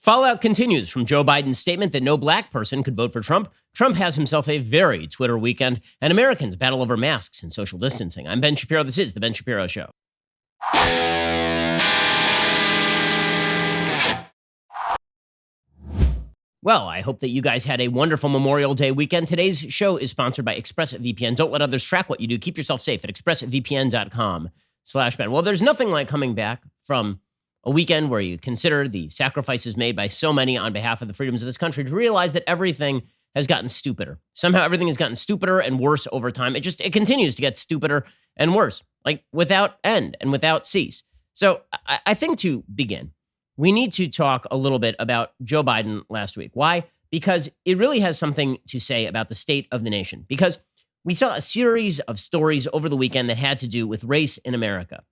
Fallout continues from Joe Biden's statement that no black person could vote for Trump. Trump has himself a very Twitter weekend, and Americans battle over masks and social distancing. I'm Ben Shapiro. This is The Ben Shapiro Show. Well, I hope that you guys had a wonderful Memorial Day weekend. Today's show is sponsored by ExpressVPN. Don't let others track what you do. Keep yourself safe at expressvpn.com/Ben. Well, there's nothing like coming back from a weekend where you consider the sacrifices made by so many on behalf of the freedoms of this country to realize that everything has gotten stupider. Somehow everything has gotten stupider and worse over time. It continues to get stupider and worse, like without end and without cease. So I think to begin, we need to talk a little bit about Joe Biden last week. Why? Because it really has something to say about the state of the nation. Because we saw a series of stories over the weekend that had to do with race in America.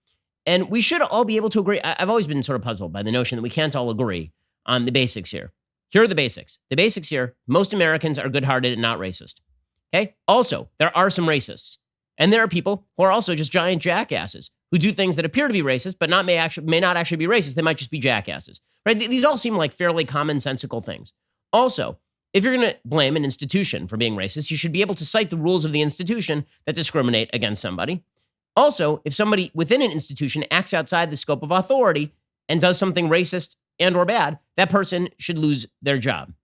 And we should all be able to agree. I've always been sort of puzzled by the notion that we can't all agree on the basics here. Here are the basics. The basics here, most Americans are good-hearted and not racist. Okay? Also, there are some racists. And there are people who are also just giant jackasses who do things that appear to be racist, but may not actually be racist. They might just be jackasses. Right? These all seem like fairly commonsensical things. Also, if you're going to blame an institution for being racist, you should be able to cite the rules of the institution that discriminate against somebody. Also, if somebody within an institution acts outside the scope of authority and does something racist and or bad, that person should lose their job.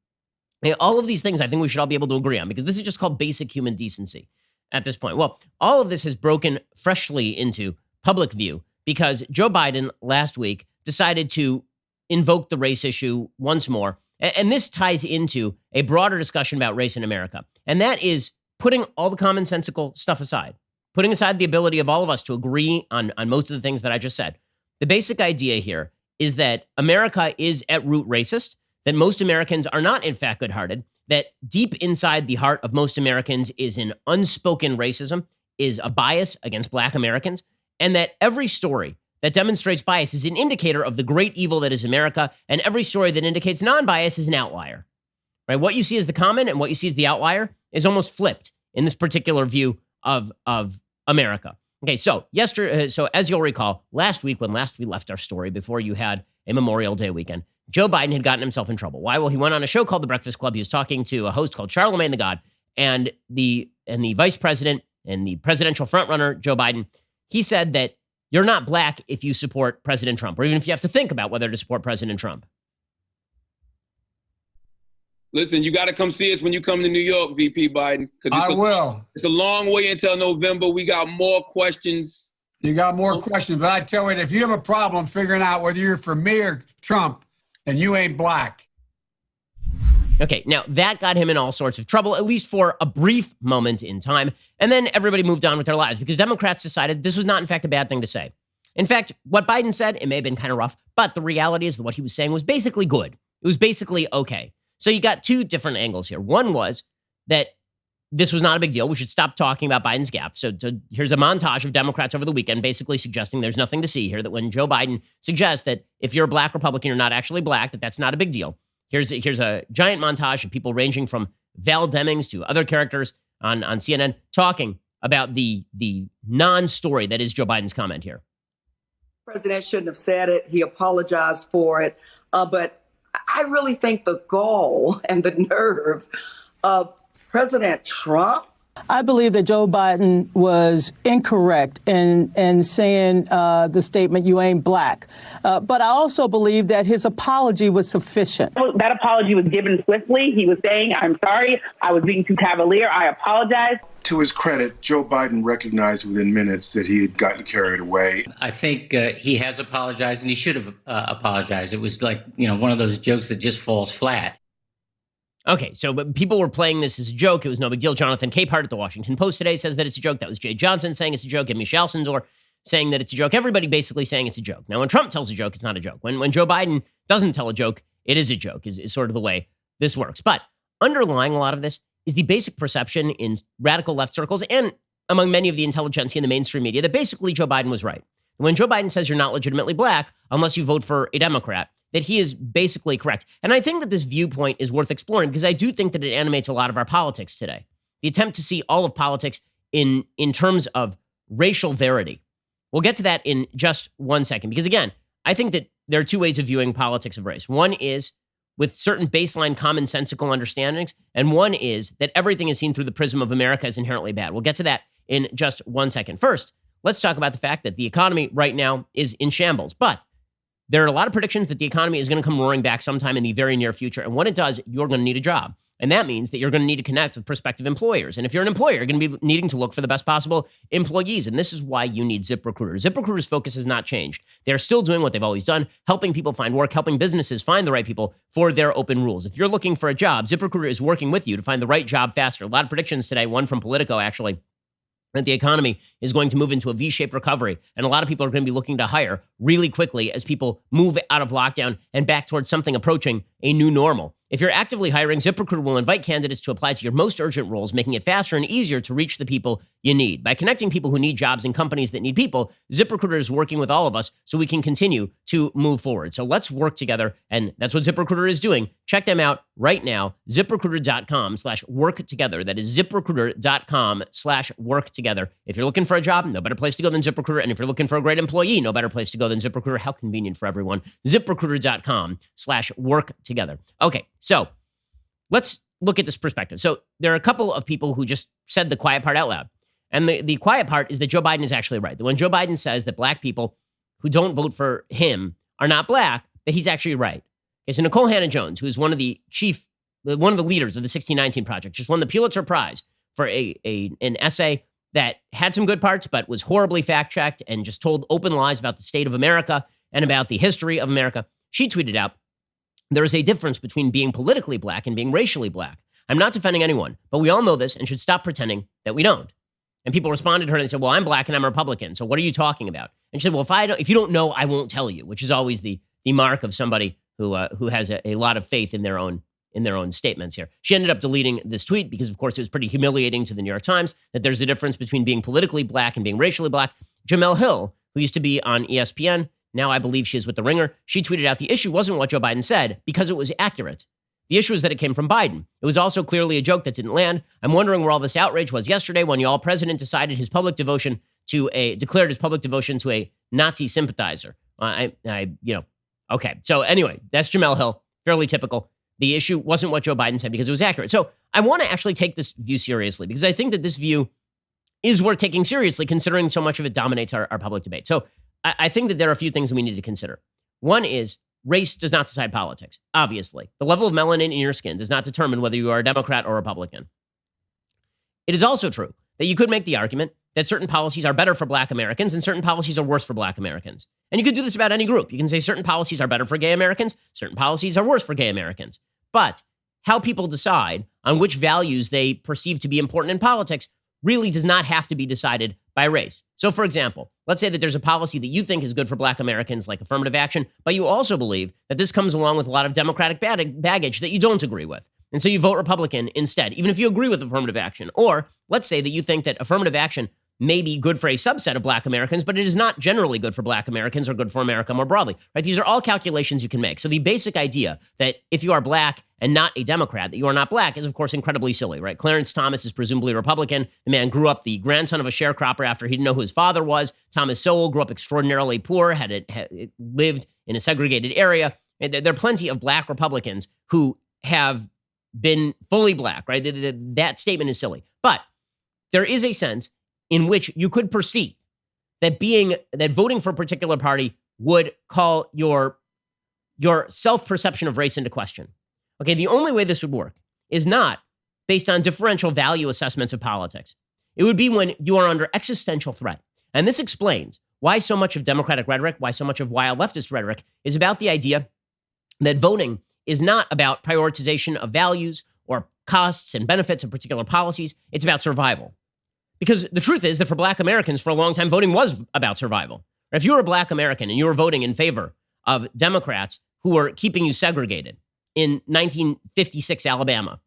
All of these things I think we should all be able to agree on because this is just called basic human decency at this point. Well, all of this has broken freshly into public view because Joe Biden last week decided to invoke the race issue once more. And this ties into a broader discussion about race in America. And that is putting all the commonsensical stuff aside. Putting aside the ability of all of us to agree on most of the things that I just said, the basic idea here is that America is at root racist, that most Americans are not, in fact, good-hearted, that deep inside the heart of most Americans is an unspoken racism, is a bias against Black Americans, and that every story that demonstrates bias is an indicator of the great evil that is America, and every story that indicates non-bias is an outlier. Right? What you see as the common and what you see as the outlier is almost flipped in this particular view of America. Okay, so as you'll recall, last week when we left our story before you had a Memorial Day weekend, Joe Biden had gotten himself in trouble. Why? Well, he went on a show called The Breakfast Club. He was talking to a host called Charlemagne the God, and the vice president and the presidential frontrunner, Joe Biden, he said that you're not Black if you support President Trump, or even if you have to think about whether to support President Trump. Listen, you got to come see us when you come to New York, VP Biden. I will. It's a long way until November. We got more questions. You got more questions, but I tell you, if you have a problem figuring out whether you're for me or Trump, and you ain't Black. Okay, now that got him in all sorts of trouble, at least for a brief moment in time. And then everybody moved on with their lives because Democrats decided this was not, in fact, a bad thing to say. In fact, what Biden said, it may have been kind of rough, but the reality is that what he was saying was basically good. It was basically okay. So you got two different angles here. One was that this was not a big deal. We should stop talking about Biden's gap. So here's a montage of Democrats over the weekend basically suggesting there's nothing to see here, that when Joe Biden suggests that if you're a Black Republican, you're not actually Black, that's not a big deal. Here's a giant montage of people ranging from Val Demings to other characters on CNN talking about the non-story that is Joe Biden's comment here. The president shouldn't have said it. He apologized for it. But I really think the gall and the nerve of President Trump. I believe that Joe Biden was incorrect in saying the statement, you ain't Black. But I also believe that his apology was sufficient. That apology was given swiftly. He was saying, I'm sorry, I was being too cavalier. I apologize. To his credit, Joe Biden recognized within minutes that he had gotten carried away. I think he has apologized, and he should have apologized. It was like, one of those jokes that just falls flat. Okay, so but people were playing this as a joke. It was no big deal. Jonathan Capehart at the Washington Post today says that it's a joke. That was Jay Johnson saying it's a joke, and Michelle Sandor saying that it's a joke. Everybody basically saying it's a joke. Now, when Trump tells a joke, it's not a joke. When Joe Biden doesn't tell a joke, it is a joke, is sort of the way this works. But underlying a lot of this is the basic perception in radical left circles and among many of the intelligentsia in the mainstream media that basically Joe Biden was right. When Joe Biden says you're not legitimately Black unless you vote for a Democrat, that he is basically correct. And I think that this viewpoint is worth exploring because I do think that it animates a lot of our politics today. The attempt to see all of politics in terms of racial verity. We'll get to that in just one second because, again, I think that there are two ways of viewing politics of race. One is with certain baseline commonsensical understandings. And one is that everything is seen through the prism of America as inherently bad. We'll get to that in just 1 second. First, let's talk about the fact that the economy right now is in shambles. But there are a lot of predictions that the economy is going to come roaring back sometime in the very near future. And when it does, you're going to need a job. And that means that you're going to need to connect with prospective employers. And if you're an employer, you're going to be needing to look for the best possible employees. And this is why you need ZipRecruiter. ZipRecruiter's focus has not changed. They're still doing what they've always done, helping people find work, helping businesses find the right people for their open rules. If you're looking for a job, ZipRecruiter is working with you to find the right job faster. A lot of predictions today, one from Politico actually, that the economy is going to move into a V-shaped recovery. And a lot of people are going to be looking to hire really quickly as people move out of lockdown and back towards something approaching a new normal. If you're actively hiring, ZipRecruiter will invite candidates to apply to your most urgent roles, making it faster and easier to reach the people you need. By connecting people who need jobs and companies that need people, ZipRecruiter is working with all of us so we can continue to move forward. So let's work together, and that's what ZipRecruiter is doing. Check them out right now, ZipRecruiter.com/work together. That is ZipRecruiter.com/work together. If you're looking for a job, no better place to go than ZipRecruiter. And if you're looking for a great employee, no better place to go than ZipRecruiter. How convenient for everyone. ZipRecruiter.com/work together. Okay, so let's look at this perspective. So there are a couple of people who just said the quiet part out loud. And the quiet part is that Joe Biden is actually right. That when Joe Biden says that black people who don't vote for him are not black, that he's actually right. Okay, so Nicole Hannah-Jones, who is one of the leaders of the 1619 Project, just won the Pulitzer Prize for an essay that had some good parts, but was horribly fact-checked and just told open lies about the state of America and about the history of America. She tweeted out, "There is a difference between being politically black and being racially black. I'm not defending anyone, but we all know this and should stop pretending that we don't." And people responded to her and they said, "Well, I'm black and I'm a Republican, so what are you talking about?" And she said, "Well, if you don't know, I won't tell you," which is always the mark of somebody who has a lot of faith in their own statements here. She ended up deleting this tweet because, of course, it was pretty humiliating to the New York Times that there's a difference between being politically black and being racially black. Jamel Hill, who used to be on ESPN, now I believe she is with The Ringer, she tweeted out, "The issue wasn't what Joe Biden said because it was accurate. The issue is that it came from Biden. It was also clearly a joke that didn't land. I'm wondering where all this outrage was yesterday when y'all president declared his public devotion to a Nazi sympathizer." Okay. So anyway, that's Jamel Hill. Fairly typical. The issue wasn't what Joe Biden said because it was accurate. So I want to actually take this view seriously because I think that this view is worth taking seriously considering so much of it dominates our public debate. So I think that there are a few things that we need to consider. One is race does not decide politics, obviously. The level of melanin in your skin does not determine whether you are a Democrat or Republican. It is also true that you could make the argument that certain policies are better for black Americans and certain policies are worse for black Americans. And you could do this about any group. You can say certain policies are better for gay Americans, certain policies are worse for gay Americans. But how people decide on which values they perceive to be important in politics really does not have to be decided by race. So, for example, let's say that there's a policy that you think is good for black Americans, like affirmative action, but you also believe that this comes along with a lot of Democratic baggage that you don't agree with. And so you vote Republican instead, even if you agree with affirmative action. Or let's say that you think that affirmative action may be good for a subset of black Americans, but it is not generally good for black Americans or good for America more broadly, right? These are all calculations you can make. So the basic idea that if you are black and not a Democrat, that you are not black is, of course, incredibly silly, right? Clarence Thomas is presumably Republican. The man grew up the grandson of a sharecropper after he didn't know who his father was. Thomas Sowell grew up extraordinarily poor, had lived in a segregated area. There are plenty of black Republicans who have been fully black, right? That statement is silly. But there is a sense in which you could perceive that voting for a particular party would call your self-perception of race into question. Okay, the only way this would work is not based on differential value assessments of politics. It would be when you are under existential threat. And this explains why so much of Democratic rhetoric, why so much of wild leftist rhetoric is about the idea that voting is not about prioritization of values or costs and benefits of particular policies. It's about survival. Because the truth is that for black Americans, for a long time, voting was about survival. If you were a black American and you were voting in favor of Democrats who were keeping you segregated in 1956 Alabama,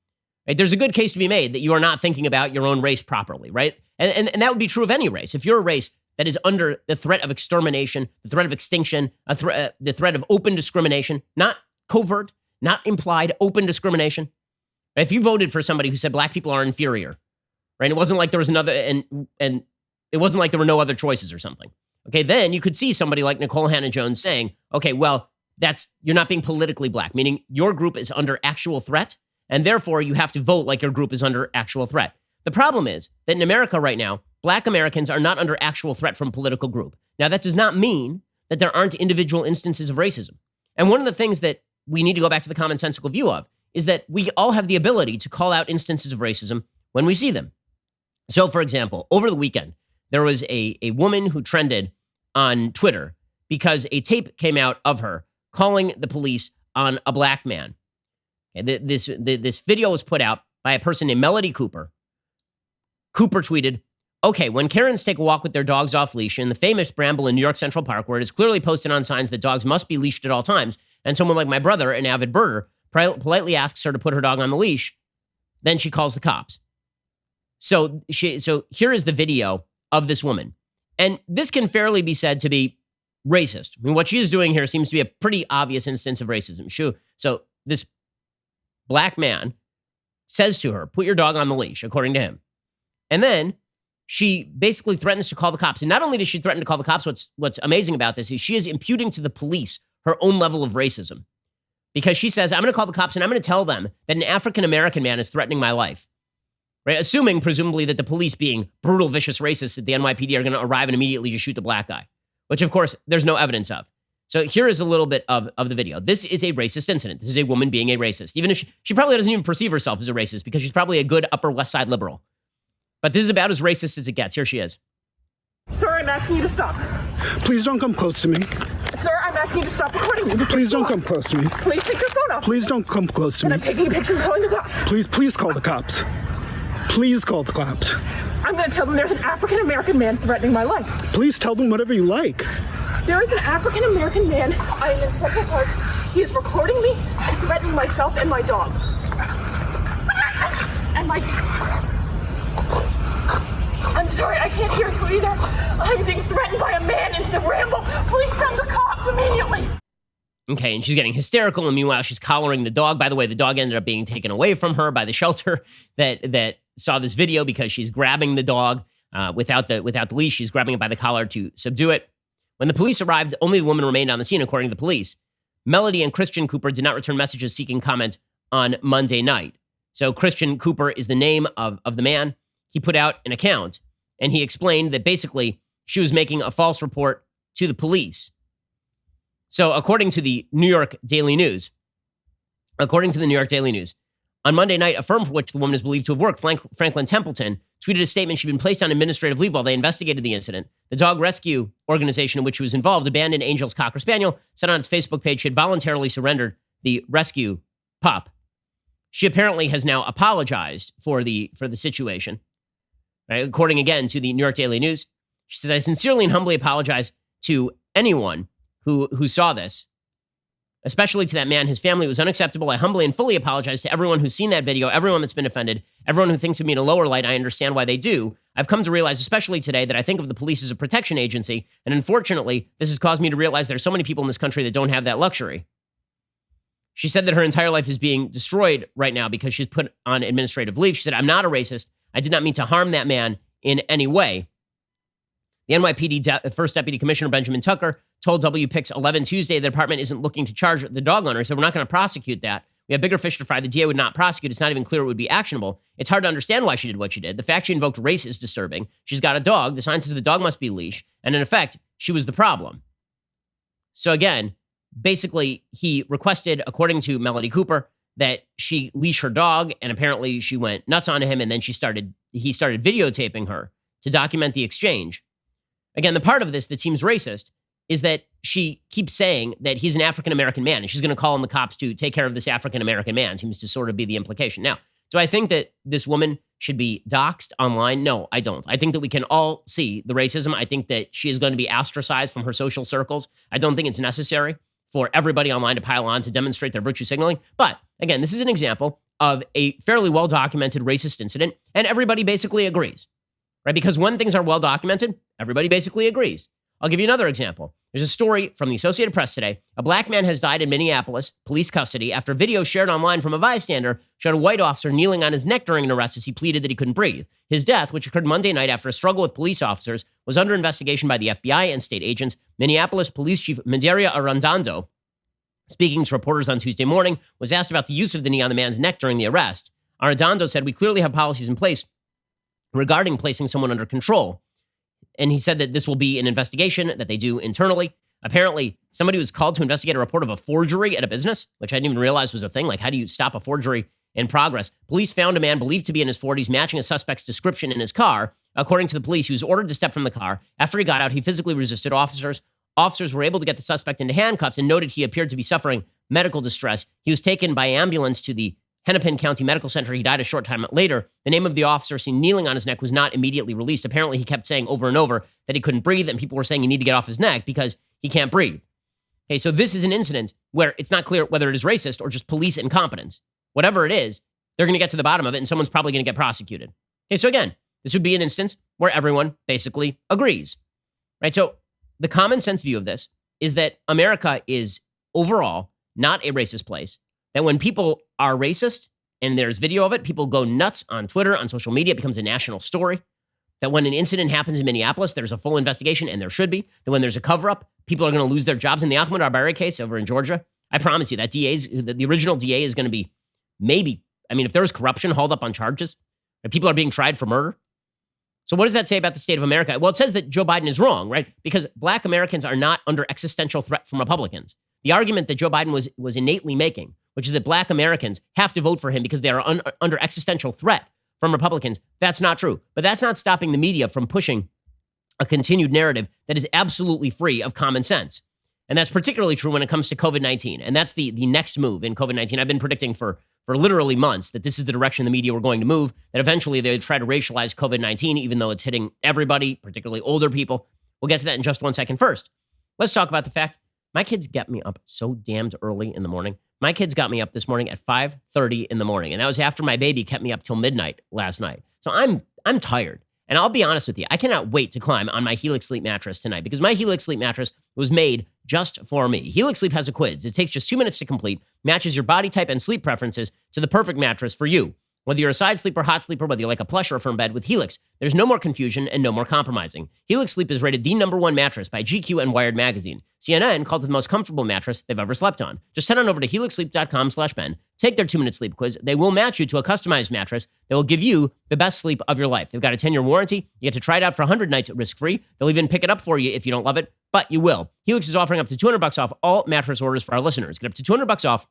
right, there's a good case to be made that you are not thinking about your own race properly, right? And that would be true of any race. If you're a race that is under the threat of extermination, the threat of extinction, the threat of open discrimination, not covert, not implied, open discrimination. Right? If you voted for somebody who said black people are inferior, right? It wasn't like there was another, and it wasn't like there were no other choices or something. Okay, then you could see somebody like Nicole Hannah-Jones saying, okay, well, you're not being politically black, meaning your group is under actual threat, and therefore you have to vote like your group is under actual threat. The problem is that in America right now, black Americans are not under actual threat from a political group. Now, that does not mean that there aren't individual instances of racism. And one of the things that we need to go back to the commonsensical view of is that we all have the ability to call out instances of racism when we see them. So, for example, over the weekend, there was a woman who trended on Twitter because a tape came out of her calling the police on a black man. This video was put out by a person named Melody Cooper. Cooper tweeted, "Okay, when Karens take a walk with their dogs off leash in the famous Bramble in New York Central Park, where it is clearly posted on signs that dogs must be leashed at all times, and someone like my brother, an avid birder, politely asks her to put her dog on the leash, then she calls the cops." So here is the video of this woman. And this can fairly be said to be racist. I mean, what she is doing here seems to be a pretty obvious instance of racism. So this black man says to her, "Put your dog on the leash," according to him. And then she basically threatens to call the cops. And not only does she threaten to call the cops, what's amazing about this is she is imputing to the police her own level of racism. Because she says, "I'm going to call the cops and I'm going to tell them that an African-American man is threatening my life." Right? Assuming, presumably, that the police, being brutal, vicious racists at the NYPD, are going to arrive and immediately just shoot the black guy, which, of course, there's no evidence of. So here is a little bit of the video. This is a racist incident. This is a woman being a racist, even if she probably doesn't even perceive herself as a racist because she's probably a good Upper West Side liberal. But this is about as racist as it gets. Here she is. "Sir, I'm asking you to stop. Please don't come close to me. Sir, I'm asking you to stop recording me. Please don't come close to me. Please take your phone off. Please don't come close to And me. I'm taking a picture and calling the cops. Please call the cops. Please call the cops. I'm going to tell them there's an African-American man threatening my life. Please tell them whatever you like. There is an African-American man. I am in Central Park. He is recording me and threatening myself and my dog. And my... I'm sorry, I can't hear you either. I'm being threatened by a man in the Ramble. Please send the cops immediately." Okay, and she's getting hysterical, and meanwhile, she's collaring the dog. By the way, the dog ended up being taken away from her by the shelter that saw this video because she's grabbing the dog without the leash. She's grabbing it by the collar to subdue it. When the police arrived, only the woman remained on the scene, according to the police. Melody and Christian Cooper did not return messages seeking comment on Monday night. So Christian Cooper is the name of the man. He put out an account, and he explained that basically she was making a false report to the police. So according to the New York Daily News, on Monday night, a firm for which the woman is believed to have worked, Franklin Templeton, tweeted a statement she'd been placed on administrative leave while they investigated the incident. The dog rescue organization in which she was involved, Abandoned Angels Cocker Spaniel, said on its Facebook page she had voluntarily surrendered the rescue pup. She apparently has now apologized for the situation. Right? According again to the New York Daily News, she says, "I sincerely and humbly apologize to anyone who saw this, especially to that man. His family was unacceptable. I humbly and fully apologize to everyone who's seen that video, everyone that's been offended, everyone who thinks of me in a lower light. I understand why they do. I've come to realize, especially today, that I think of the police as a protection agency, and unfortunately, this has caused me to realize there's so many people in this country that don't have that luxury." She said that her entire life is being destroyed right now because she's put on administrative leave. She said, "I'm not a racist. I did not mean to harm that man in any way." The NYPD First Deputy Commissioner Benjamin Tucker told WPIX 11 Tuesday the department isn't looking to charge the dog owner, so we're not going to prosecute that. We have bigger fish to fry. The DA would not prosecute. It's not even clear it would be actionable. It's hard to understand why she did what she did. The fact she invoked race is disturbing. She's got a dog. The sign says the dog must be leash. And in effect, she was the problem. So again, basically, he requested, according to Melody Cooper, that she leash her dog, and apparently she went nuts on him, and then he started videotaping her to document the exchange. Again, the part of this that seems racist is that she keeps saying that he's an African-American man, and she's going to call on the cops to take care of this African-American man, seems to sort of be the implication. Now, do I think that this woman should be doxxed online? No, I don't. I think that we can all see the racism. I think that she is going to be ostracized from her social circles. I don't think it's necessary for everybody online to pile on to demonstrate their virtue signaling. But again, this is an example of a fairly well-documented racist incident, and everybody basically agrees, right? Because when things are well-documented, everybody basically agrees. I'll give you another example. There's a story from the Associated Press today. A black man has died in Minneapolis, police custody, after video shared online from a bystander showed a white officer kneeling on his neck during an arrest as he pleaded that he couldn't breathe. His death, which occurred Monday night after a struggle with police officers, was under investigation by the FBI and state agents. Minneapolis Police Chief Medaria Arradondo speaking to reporters on Tuesday morning, was asked about the use of the knee on the man's neck during the arrest. Arredondo said, "We clearly have policies in place regarding placing someone under control." And he said that this will be an investigation that they do internally. Apparently, somebody was called to investigate a report of a forgery at a business, which I didn't even realize was a thing. Like, how do you stop a forgery in progress? Police found a man believed to be in his 40s matching a suspect's description in his car. According to the police, he was ordered to step from the car. After he got out, he physically resisted officers. Officers were able to get the suspect into handcuffs and noted he appeared to be suffering medical distress. He was taken by ambulance to the Hennepin County Medical Center. He died a short time later. The name of the officer seen kneeling on his neck was not immediately released. Apparently, he kept saying over and over that he couldn't breathe, and people were saying you need to get off his neck because he can't breathe. Okay, so this is an incident where it's not clear whether it is racist or just police incompetence. Whatever it is, they're going to get to the bottom of it, and someone's probably going to get prosecuted. Okay, so again, this would be an instance where everyone basically agrees, right? So the common sense view of this is that America is overall not a racist place, that when people are racist and there's video of it, people go nuts on Twitter, on social media, it becomes a national story. That when an incident happens in Minneapolis, there's a full investigation, and there should be. That when there's a cover-up, people are going to lose their jobs. In the Ahmaud Arbery case over in Georgia, I promise you that the original DA is going to be maybe, I mean, if there was corruption hauled up on charges, and people are being tried for murder. So what does that say about the state of America? Well, it says that Joe Biden is wrong, right? Because black Americans are not under existential threat from Republicans. The argument that Joe Biden was innately making, which is that black Americans have to vote for him because they are under existential threat from Republicans, that's not true. But that's not stopping the media from pushing a continued narrative that is absolutely free of common sense. And that's particularly true when it comes to COVID-19. And that's the next move in COVID-19. I've been predicting for literally months that this is the direction the media were going to move, that eventually they would try to racialize COVID-19, even though it's hitting everybody, particularly older people. We'll get to that in just 1 second. First, let's talk about the fact my kids get me up so damned early in the morning. My kids got me up this morning at 5:30 in the morning, and that was after my baby kept me up till midnight last night. So I'm tired. And I'll be honest with you, I cannot wait to climb on my Helix Sleep mattress tonight because my Helix Sleep mattress was made just for me. Helix Sleep has a quiz. It takes just 2 minutes to complete, matches your body type and sleep preferences to the perfect mattress for you. Whether you're a side sleeper, hot sleeper, whether you like a plush or a firm bed, with Helix, there's no more confusion and no more compromising. Helix Sleep is rated the #1 mattress by GQ and Wired Magazine. CNN called it the most comfortable mattress they've ever slept on. Just head on over to helixsleep.com/Ben. Take their 2-minute sleep quiz. They will match you to a customized mattress that will give you the best sleep of your life. They've got a 10-year warranty. You get to try it out for 100 nights risk-free. They'll even pick it up for you if you don't love it, but you will. Helix is offering up to $200 off all mattress orders for our listeners. Get up to $200 off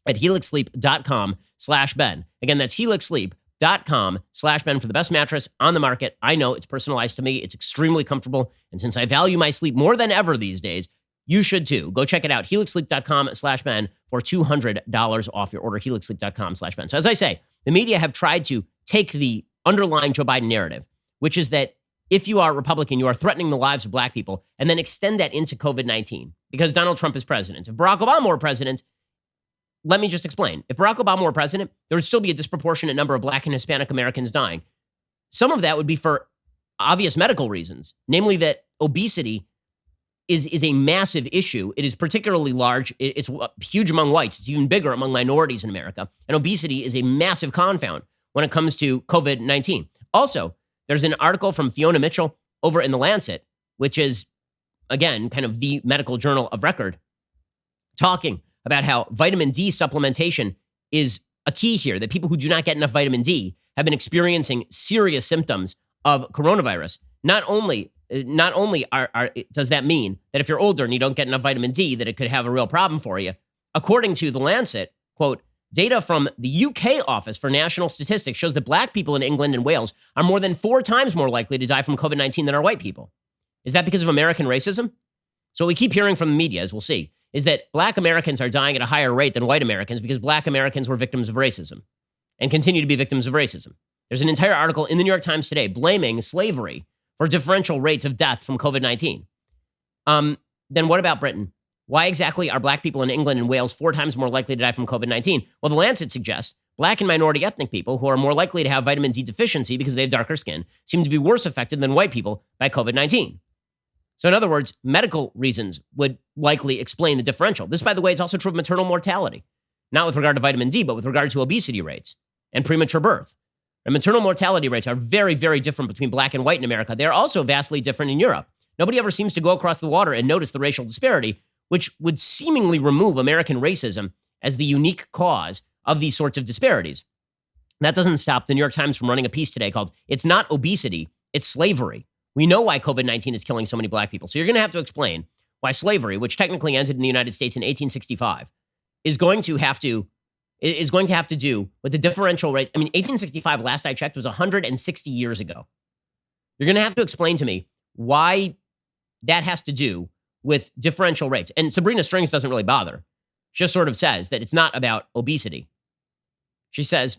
at helixsleep.com/Ben. Again, that's helixsleep.com/Ben for the best mattress on the market. I know it's personalized to me. It's extremely comfortable. And since I value my sleep more than ever these days, you should too. Go check it out. helixsleep.com/Ben for $200 off your order. helixsleep.com/Ben. So as I say, the media have tried to take the underlying Joe Biden narrative, which is that if you are Republican, you are threatening the lives of black people, and then extend that into COVID-19 because Donald Trump is president. If Barack Obama were president, let me just explain. If Barack Obama were president, there would still be a disproportionate number of black and Hispanic Americans dying. Some of that would be for obvious medical reasons, namely that obesity is a massive issue. It is particularly large. It's huge among whites. It's even bigger among minorities in America. And obesity is a massive confound when it comes to COVID-19. Also, there's an article from Fiona Mitchell over in The Lancet, which is, again, kind of the medical journal of record, talking about how vitamin D supplementation is a key here, that people who do not get enough vitamin D have been experiencing serious symptoms of coronavirus. Not only does that mean that if you're older and you don't get enough vitamin D, that it could have a real problem for you. According to The Lancet, quote, data from the UK Office for National Statistics shows that black people in England and Wales are more than 4 times more likely to die from COVID-19 than are white people. Is that because of American racism? So what we keep hearing from the media, as we'll see, is that black Americans are dying at a higher rate than white Americans because black Americans were victims of racism and continue to be victims of racism. There's an entire article in the New York Times today blaming slavery for differential rates of death from COVID-19. Then what about Britain? Why exactly are black people in England and Wales 4 times more likely to die from COVID-19? Well, The Lancet suggests black and minority ethnic people who are more likely to have vitamin D deficiency because they have darker skin seem to be worse affected than white people by COVID-19. So in other words, medical reasons would likely explain the differential. This, by the way, is also true of maternal mortality, not with regard to vitamin D, but with regard to obesity rates and premature birth. And maternal mortality rates are very, very different between black and white in America. They're also vastly different in Europe. Nobody ever seems to go across the water and notice the racial disparity which would seemingly remove American racism as the unique cause of these sorts of disparities. That doesn't stop the New York Times from running a piece today called "It's Not Obesity, It's Slavery." We know why COVID-19 is killing so many black people. So you're going to have to explain why slavery, which technically ended in the United States in 1865, is going to have to do with the differential rate. I mean, 1865, last I checked, was 160 years ago. You're going to have to explain to me why that has to do with differential rates. And Sabrina Strings doesn't really bother. She just sort of says that it's not about obesity. She says,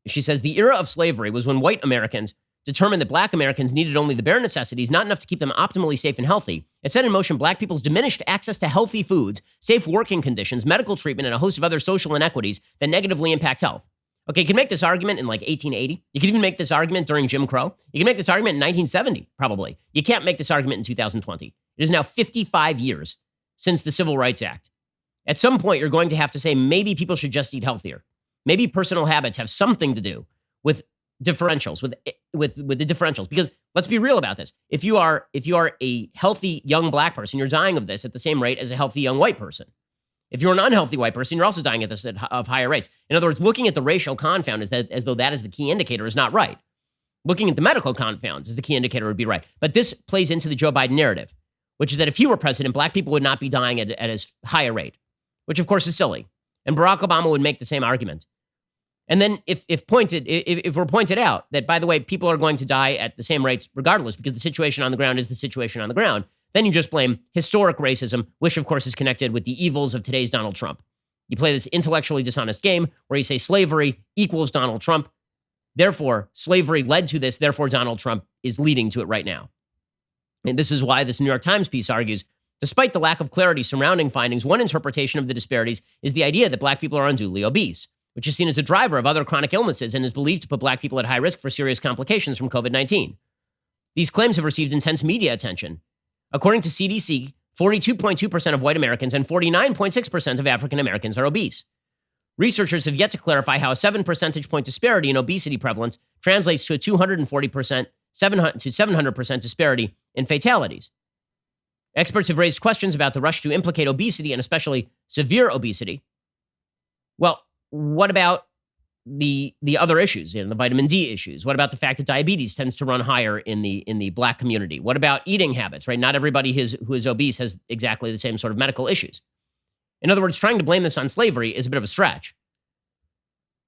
the era of slavery was when white Americans determined that black Americans needed only the bare necessities, not enough to keep them optimally safe and healthy. It set in motion black people's diminished access to healthy foods, safe working conditions, medical treatment, and a host of other social inequities that negatively impact health. Okay, you can make this argument in like 1880. You can even make this argument during Jim Crow. You can make this argument in 1970, probably. You can't make this argument in 2020. It is now 55 years since the Civil Rights Act. At some point, you're going to have to say maybe people should just eat healthier. Maybe personal habits have something to do with differentials, with the differentials. Because let's be real about this. If you are a healthy young black person, you're dying of this at the same rate as a healthy young white person. If you're an unhealthy white person, you're also dying at this of higher rates. In other words, looking at the racial confound as though that is the key indicator is not right. Looking at the medical confounds as the key indicator would be right. But this plays into the Joe Biden narrative, which is that if he were president, black people would not be dying at as high a rate, which of course is silly. And Barack Obama would make the same argument. And then if we're pointed out that, by the way, people are going to die at the same rates regardless because the situation on the ground is the situation on the ground, then you just blame historic racism, which of course is connected with the evils of today's Donald Trump. You play this intellectually dishonest game where you say slavery equals Donald Trump. Therefore, slavery led to this. Therefore, Donald Trump is leading to it right now. And this is why this New York Times piece argues, despite the lack of clarity surrounding findings, one interpretation of the disparities is the idea that black people are unduly obese, which is seen as a driver of other chronic illnesses and is believed to put black people at high risk for serious complications from COVID-19. These claims have received intense media attention. According to CDC, 42.2% of white Americans and 49.6% of African Americans are obese. Researchers have yet to clarify how a 7 percentage point disparity in obesity prevalence translates to a 240% to 700% disparity in fatalities. Experts have raised questions about the rush to implicate obesity and especially severe obesity. Well, what about the other issues, the vitamin D issues? What about the fact that diabetes tends to run higher in the black community? What about eating habits, right? Not everybody who is obese has exactly the same sort of medical issues. In other words, trying to blame this on slavery is a bit of a stretch.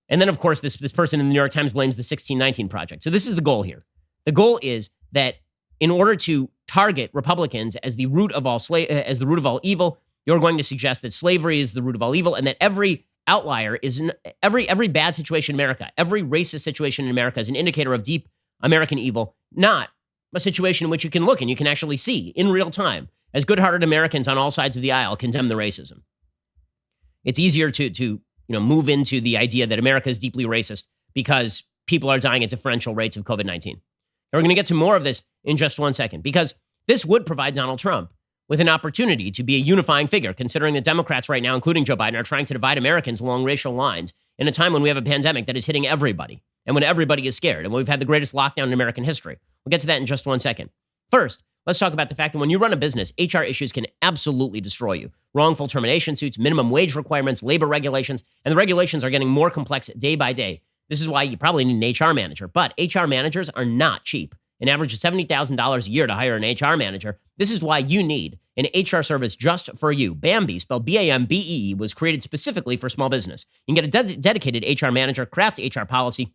And then, of course, this person in the New York Times blames the 1619 Project. So this is the goal here. The goal is that in order to target Republicans as the root of all evil, you're going to suggest that slavery is the root of all evil and that every outlier is every bad situation in America, every racist situation in America is an indicator of deep American evil, not a situation in which you can look and you can actually see in real time as good-hearted Americans on all sides of the aisle condemn the racism. It's easier to move into the idea that America is deeply racist because people are dying at differential rates of COVID-19. And we're going to get to more of this in just 1 second, because this would provide Donald Trump with an opportunity to be a unifying figure, considering that Democrats right now, including Joe Biden, are trying to divide Americans along racial lines in a time when we have a pandemic that is hitting everybody and when everybody is scared and when we've had the greatest lockdown in American history. We'll get to that in just 1 second. First, let's talk about the fact that when you run a business, HR issues can absolutely destroy you. Wrongful termination suits, minimum wage requirements, labor regulations, and the regulations are getting more complex day by day. This is why you probably need an HR manager, but HR managers are not cheap. An average of $70,000 a year to hire an HR manager. This is why you need an HR service just for you. Bambee, spelled B-A-M-B-E-E, was created specifically for small business. You can get a dedicated HR manager, craft HR policy,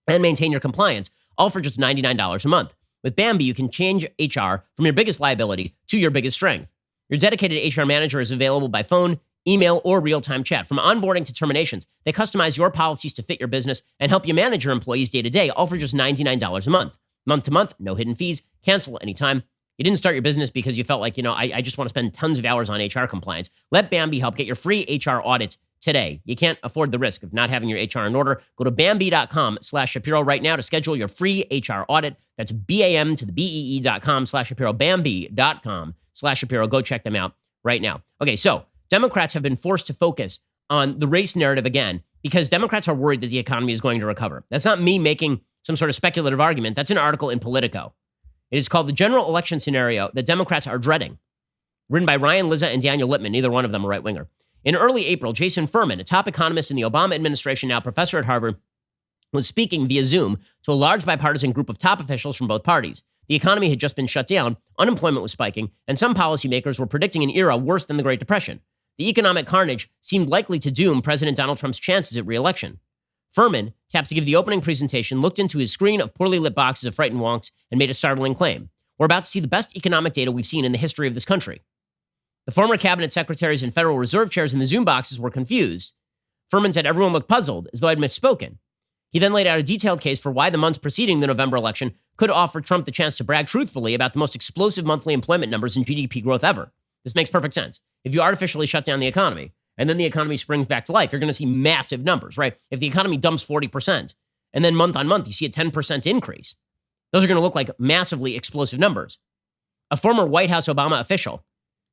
and maintain your compliance, all for just $99 a month. With Bambee, you can change HR from your biggest liability to your biggest strength. Your dedicated HR manager is available by phone, email, or real-time chat. From onboarding to terminations, they customize your policies to fit your business and help you manage your employees day to day, all for just $99 a month. Month to month, no hidden fees, cancel anytime. You didn't start your business because you felt like, I just want to spend tons of hours on HR compliance. Let Bambee help get your free HR audit today. You can't afford the risk of not having your HR in order. Go to Bambee.com/Shapiro right now to schedule your free HR audit. That's BAM to the BEE.com/Shapiro, Bambee.com/Shapiro. Go check them out right now. Okay, so Democrats have been forced to focus on the race narrative again because Democrats are worried that the economy is going to recover. That's not me making some sort of speculative argument. That's an article in Politico. It is called the general election scenario that Democrats are dreading. written by Ryan Lizza and Daniel Lippman. Neither one of them a right-winger. In early April, Jason Furman, a top economist in the Obama administration, now professor at Harvard, was speaking via Zoom to a large bipartisan group of top officials from both parties. The economy had just been shut down, unemployment was spiking, and some policymakers were predicting an era worse than the Great Depression. The economic carnage seemed likely to doom President Donald Trump's chances at re-election. Furman, tapped to give the opening presentation, looked into his screen of poorly lit boxes of frightened wonks and made a startling claim. We're about to see the best economic data we've seen in the history of this country. The former cabinet secretaries and Federal Reserve chairs in the Zoom boxes were confused. Furman said everyone looked puzzled, as though I'd misspoken. He then laid out a detailed case for why the months preceding the November election could offer Trump the chance to brag truthfully about the most explosive monthly employment numbers and GDP growth ever. This makes perfect sense. If you artificially shut down the economy, and then the economy springs back to life, you're going to see massive numbers, right? If the economy dumps 40%, and then month on month you see a 10% increase, those are going to look like massively explosive numbers. A former White House Obama official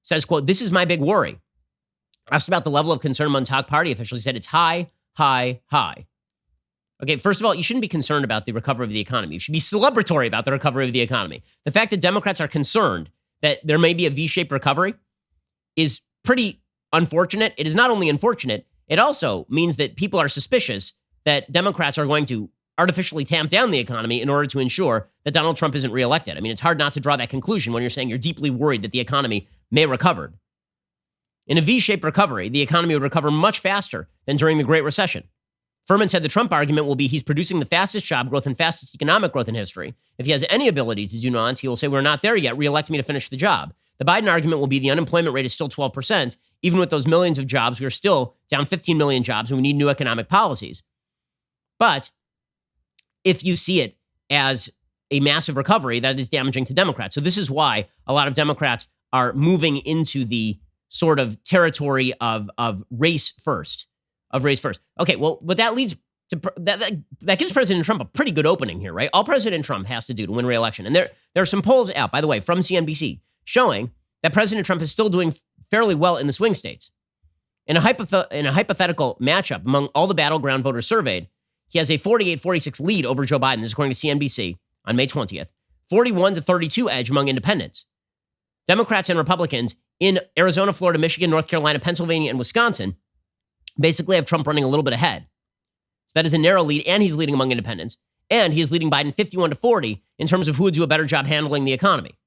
says, quote, "This is my big worry." Asked about the level of concern among top party officials, he said it's high, high, high. Okay, first of all, you shouldn't be concerned about the recovery of the economy. You should be celebratory about the recovery of the economy. The fact that Democrats are concerned that there may be a V-shaped recovery is pretty unfortunate. It is not only unfortunate, it also means that people are suspicious that Democrats are going to artificially tamp down the economy in order to ensure that Donald Trump isn't reelected. I mean, it's hard not to draw that conclusion when you're saying you're deeply worried that the economy may recover. In a V-shaped recovery, the economy would recover much faster than during the Great Recession. Furman said the Trump argument will be he's producing the fastest job growth and fastest economic growth in history. If he has any ability to do nuance, he will say, we're not there yet, reelect me to finish the job. The Biden argument will be the unemployment rate is still 12%. Even with those millions of jobs, we are still down 15 million jobs and we need new economic policies. But if you see it as a massive recovery, that is damaging to Democrats. So this is why a lot of Democrats are moving into the sort of territory of race first. Okay, well, but that leads to that gives President Trump a pretty good opening here, right? All President Trump has to do to win re-election, and there are some polls out, by the way, from CNBC showing that President Trump is still doing fairly well in the swing states. In a hypothetical matchup among all the battleground voters surveyed, he has a 48-46 lead over Joe Biden. This is according to CNBC on May 20th. 41-32 edge among independents. Democrats and Republicans in Arizona, Florida, Michigan, North Carolina, Pennsylvania, and Wisconsin basically have Trump running a little bit ahead. So that is a narrow lead, and he's leading among independents. And he is leading Biden 51-40 in terms of who would do a better job handling the economy.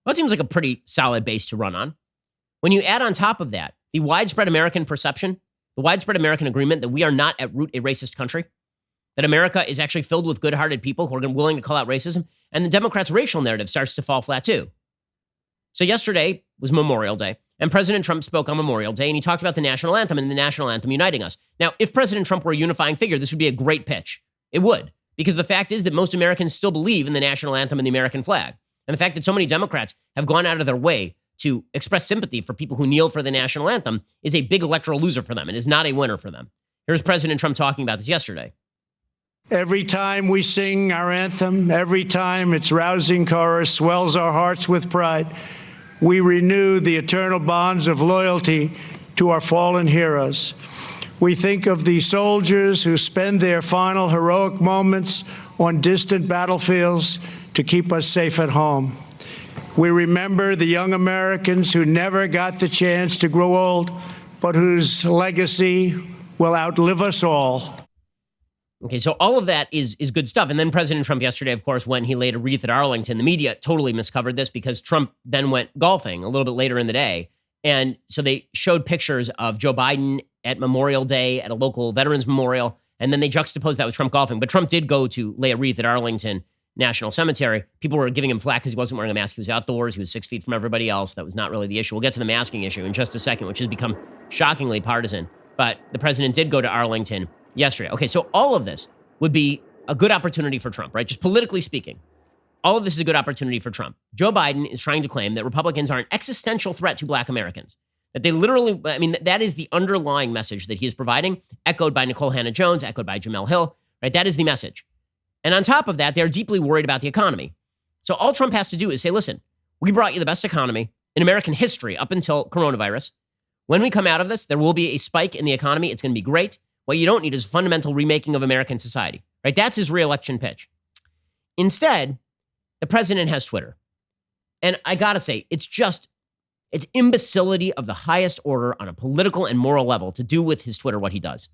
Well, that seems like a pretty solid base to run on. When you add on top of that the widespread American perception, the widespread American agreement that we are not at root a racist country, that America is actually filled with good-hearted people who are willing to call out racism, and the Democrats' racial narrative starts to fall flat too. So yesterday was Memorial Day, and President Trump spoke on Memorial Day, and he talked about the national anthem and the national anthem uniting us. Now, if President Trump were a unifying figure, this would be a great pitch. It would, because the fact is that most Americans still believe in the national anthem and the American flag. And the fact that so many Democrats have gone out of their way to express sympathy for people who kneel for the national anthem is a big electoral loser for them and is not a winner for them. Here's President Trump talking about this yesterday. Every time we sing our anthem, every time its rousing chorus swells our hearts with pride, we renew the eternal bonds of loyalty to our fallen heroes. We think of the soldiers who spend their final heroic moments on distant battlefields to keep us safe at home. We remember the young Americans who never got the chance to grow old, but whose legacy will outlive us all. Okay, so all of that is good stuff. And then President Trump yesterday, of course, when he laid a wreath at Arlington, the media totally miscovered this because Trump then went golfing a little bit later in the day. And so they showed pictures of Joe Biden at Memorial Day at a local veterans memorial. And then they juxtaposed that with Trump golfing. But Trump did go to lay a wreath at Arlington National Cemetery. People were giving him flack because he wasn't wearing a mask. He was outdoors. He was 6 feet from everybody else. That was not really the issue. We'll get to the masking issue in just a second, which has become shockingly partisan. But the president did go to Arlington yesterday. Okay, so all of this would be a good opportunity for Trump, right? Just politically speaking, all of this is a good opportunity for Trump. Joe Biden is trying to claim that Republicans are an existential threat to Black Americans. That they literally, I mean, that is the underlying message that he is providing, echoed by Nicole Hannah-Jones, echoed by Jamel Hill, right? That is the message. And on top of that, they're deeply worried about the economy. So all Trump has to do is say, listen, we brought you the best economy in American history up until coronavirus. When we come out of this, there will be a spike in the economy. It's going to be great. What you don't need is a fundamental remaking of American society, right? That's his re-election pitch. Instead, the president has Twitter. And I got to say, it's It's imbecility of the highest order on a political and moral level to do with his Twitter what he does.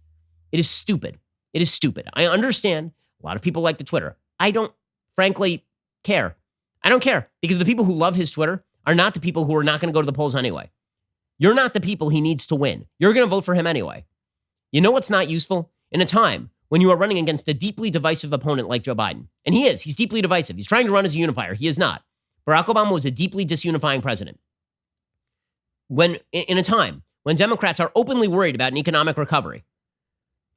It is stupid. It is stupid. I understand a lot of people like the Twitter. I don't, frankly, care. I don't care because the people who love his Twitter are not the people who are not going to go to the polls anyway. You're not the people he needs to win. You're going to vote for him anyway. You know what's not useful? In a time when you are running against a deeply divisive opponent like Joe Biden, and he is, he's deeply divisive. He's trying to run as a unifier. He is not. Barack Obama was a deeply disunifying president. When in a time when Democrats are openly worried about an economic recovery,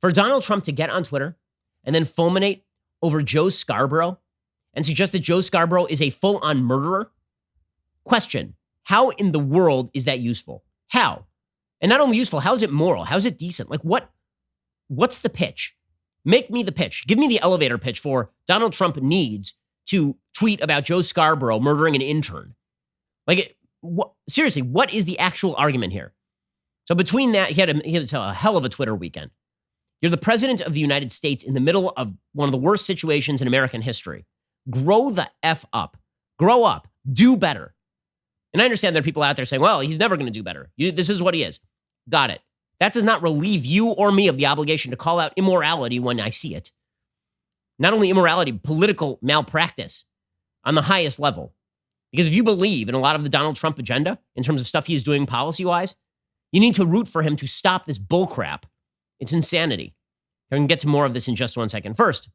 for Donald Trump to get on Twitter and then fulminate over Joe Scarborough and suggest that Joe Scarborough is a full-on murderer, question, how in the world is that useful? How? And not only useful, how is it moral? How is it decent? Like what's the pitch? Make me the pitch. Give me the elevator pitch for Donald Trump needs to tweet about Joe Scarborough murdering an intern. Seriously, what is the actual argument here? So between that, he had a hell of a Twitter weekend. You're the president of the United States in the middle of one of the worst situations in American history. Grow the F up. Grow up. Do better. And I understand there are people out there saying, well, he's never going to do better. This is what he is. Got it. That does not relieve you or me of the obligation to call out immorality when I see it. Not only immorality, political malpractice on the highest level. Because if you believe in a lot of the Donald Trump agenda, in terms of stuff he is doing policy-wise, you need to root for him to stop this bullcrap. It's insanity. I can get to more of this in just 1 second. First,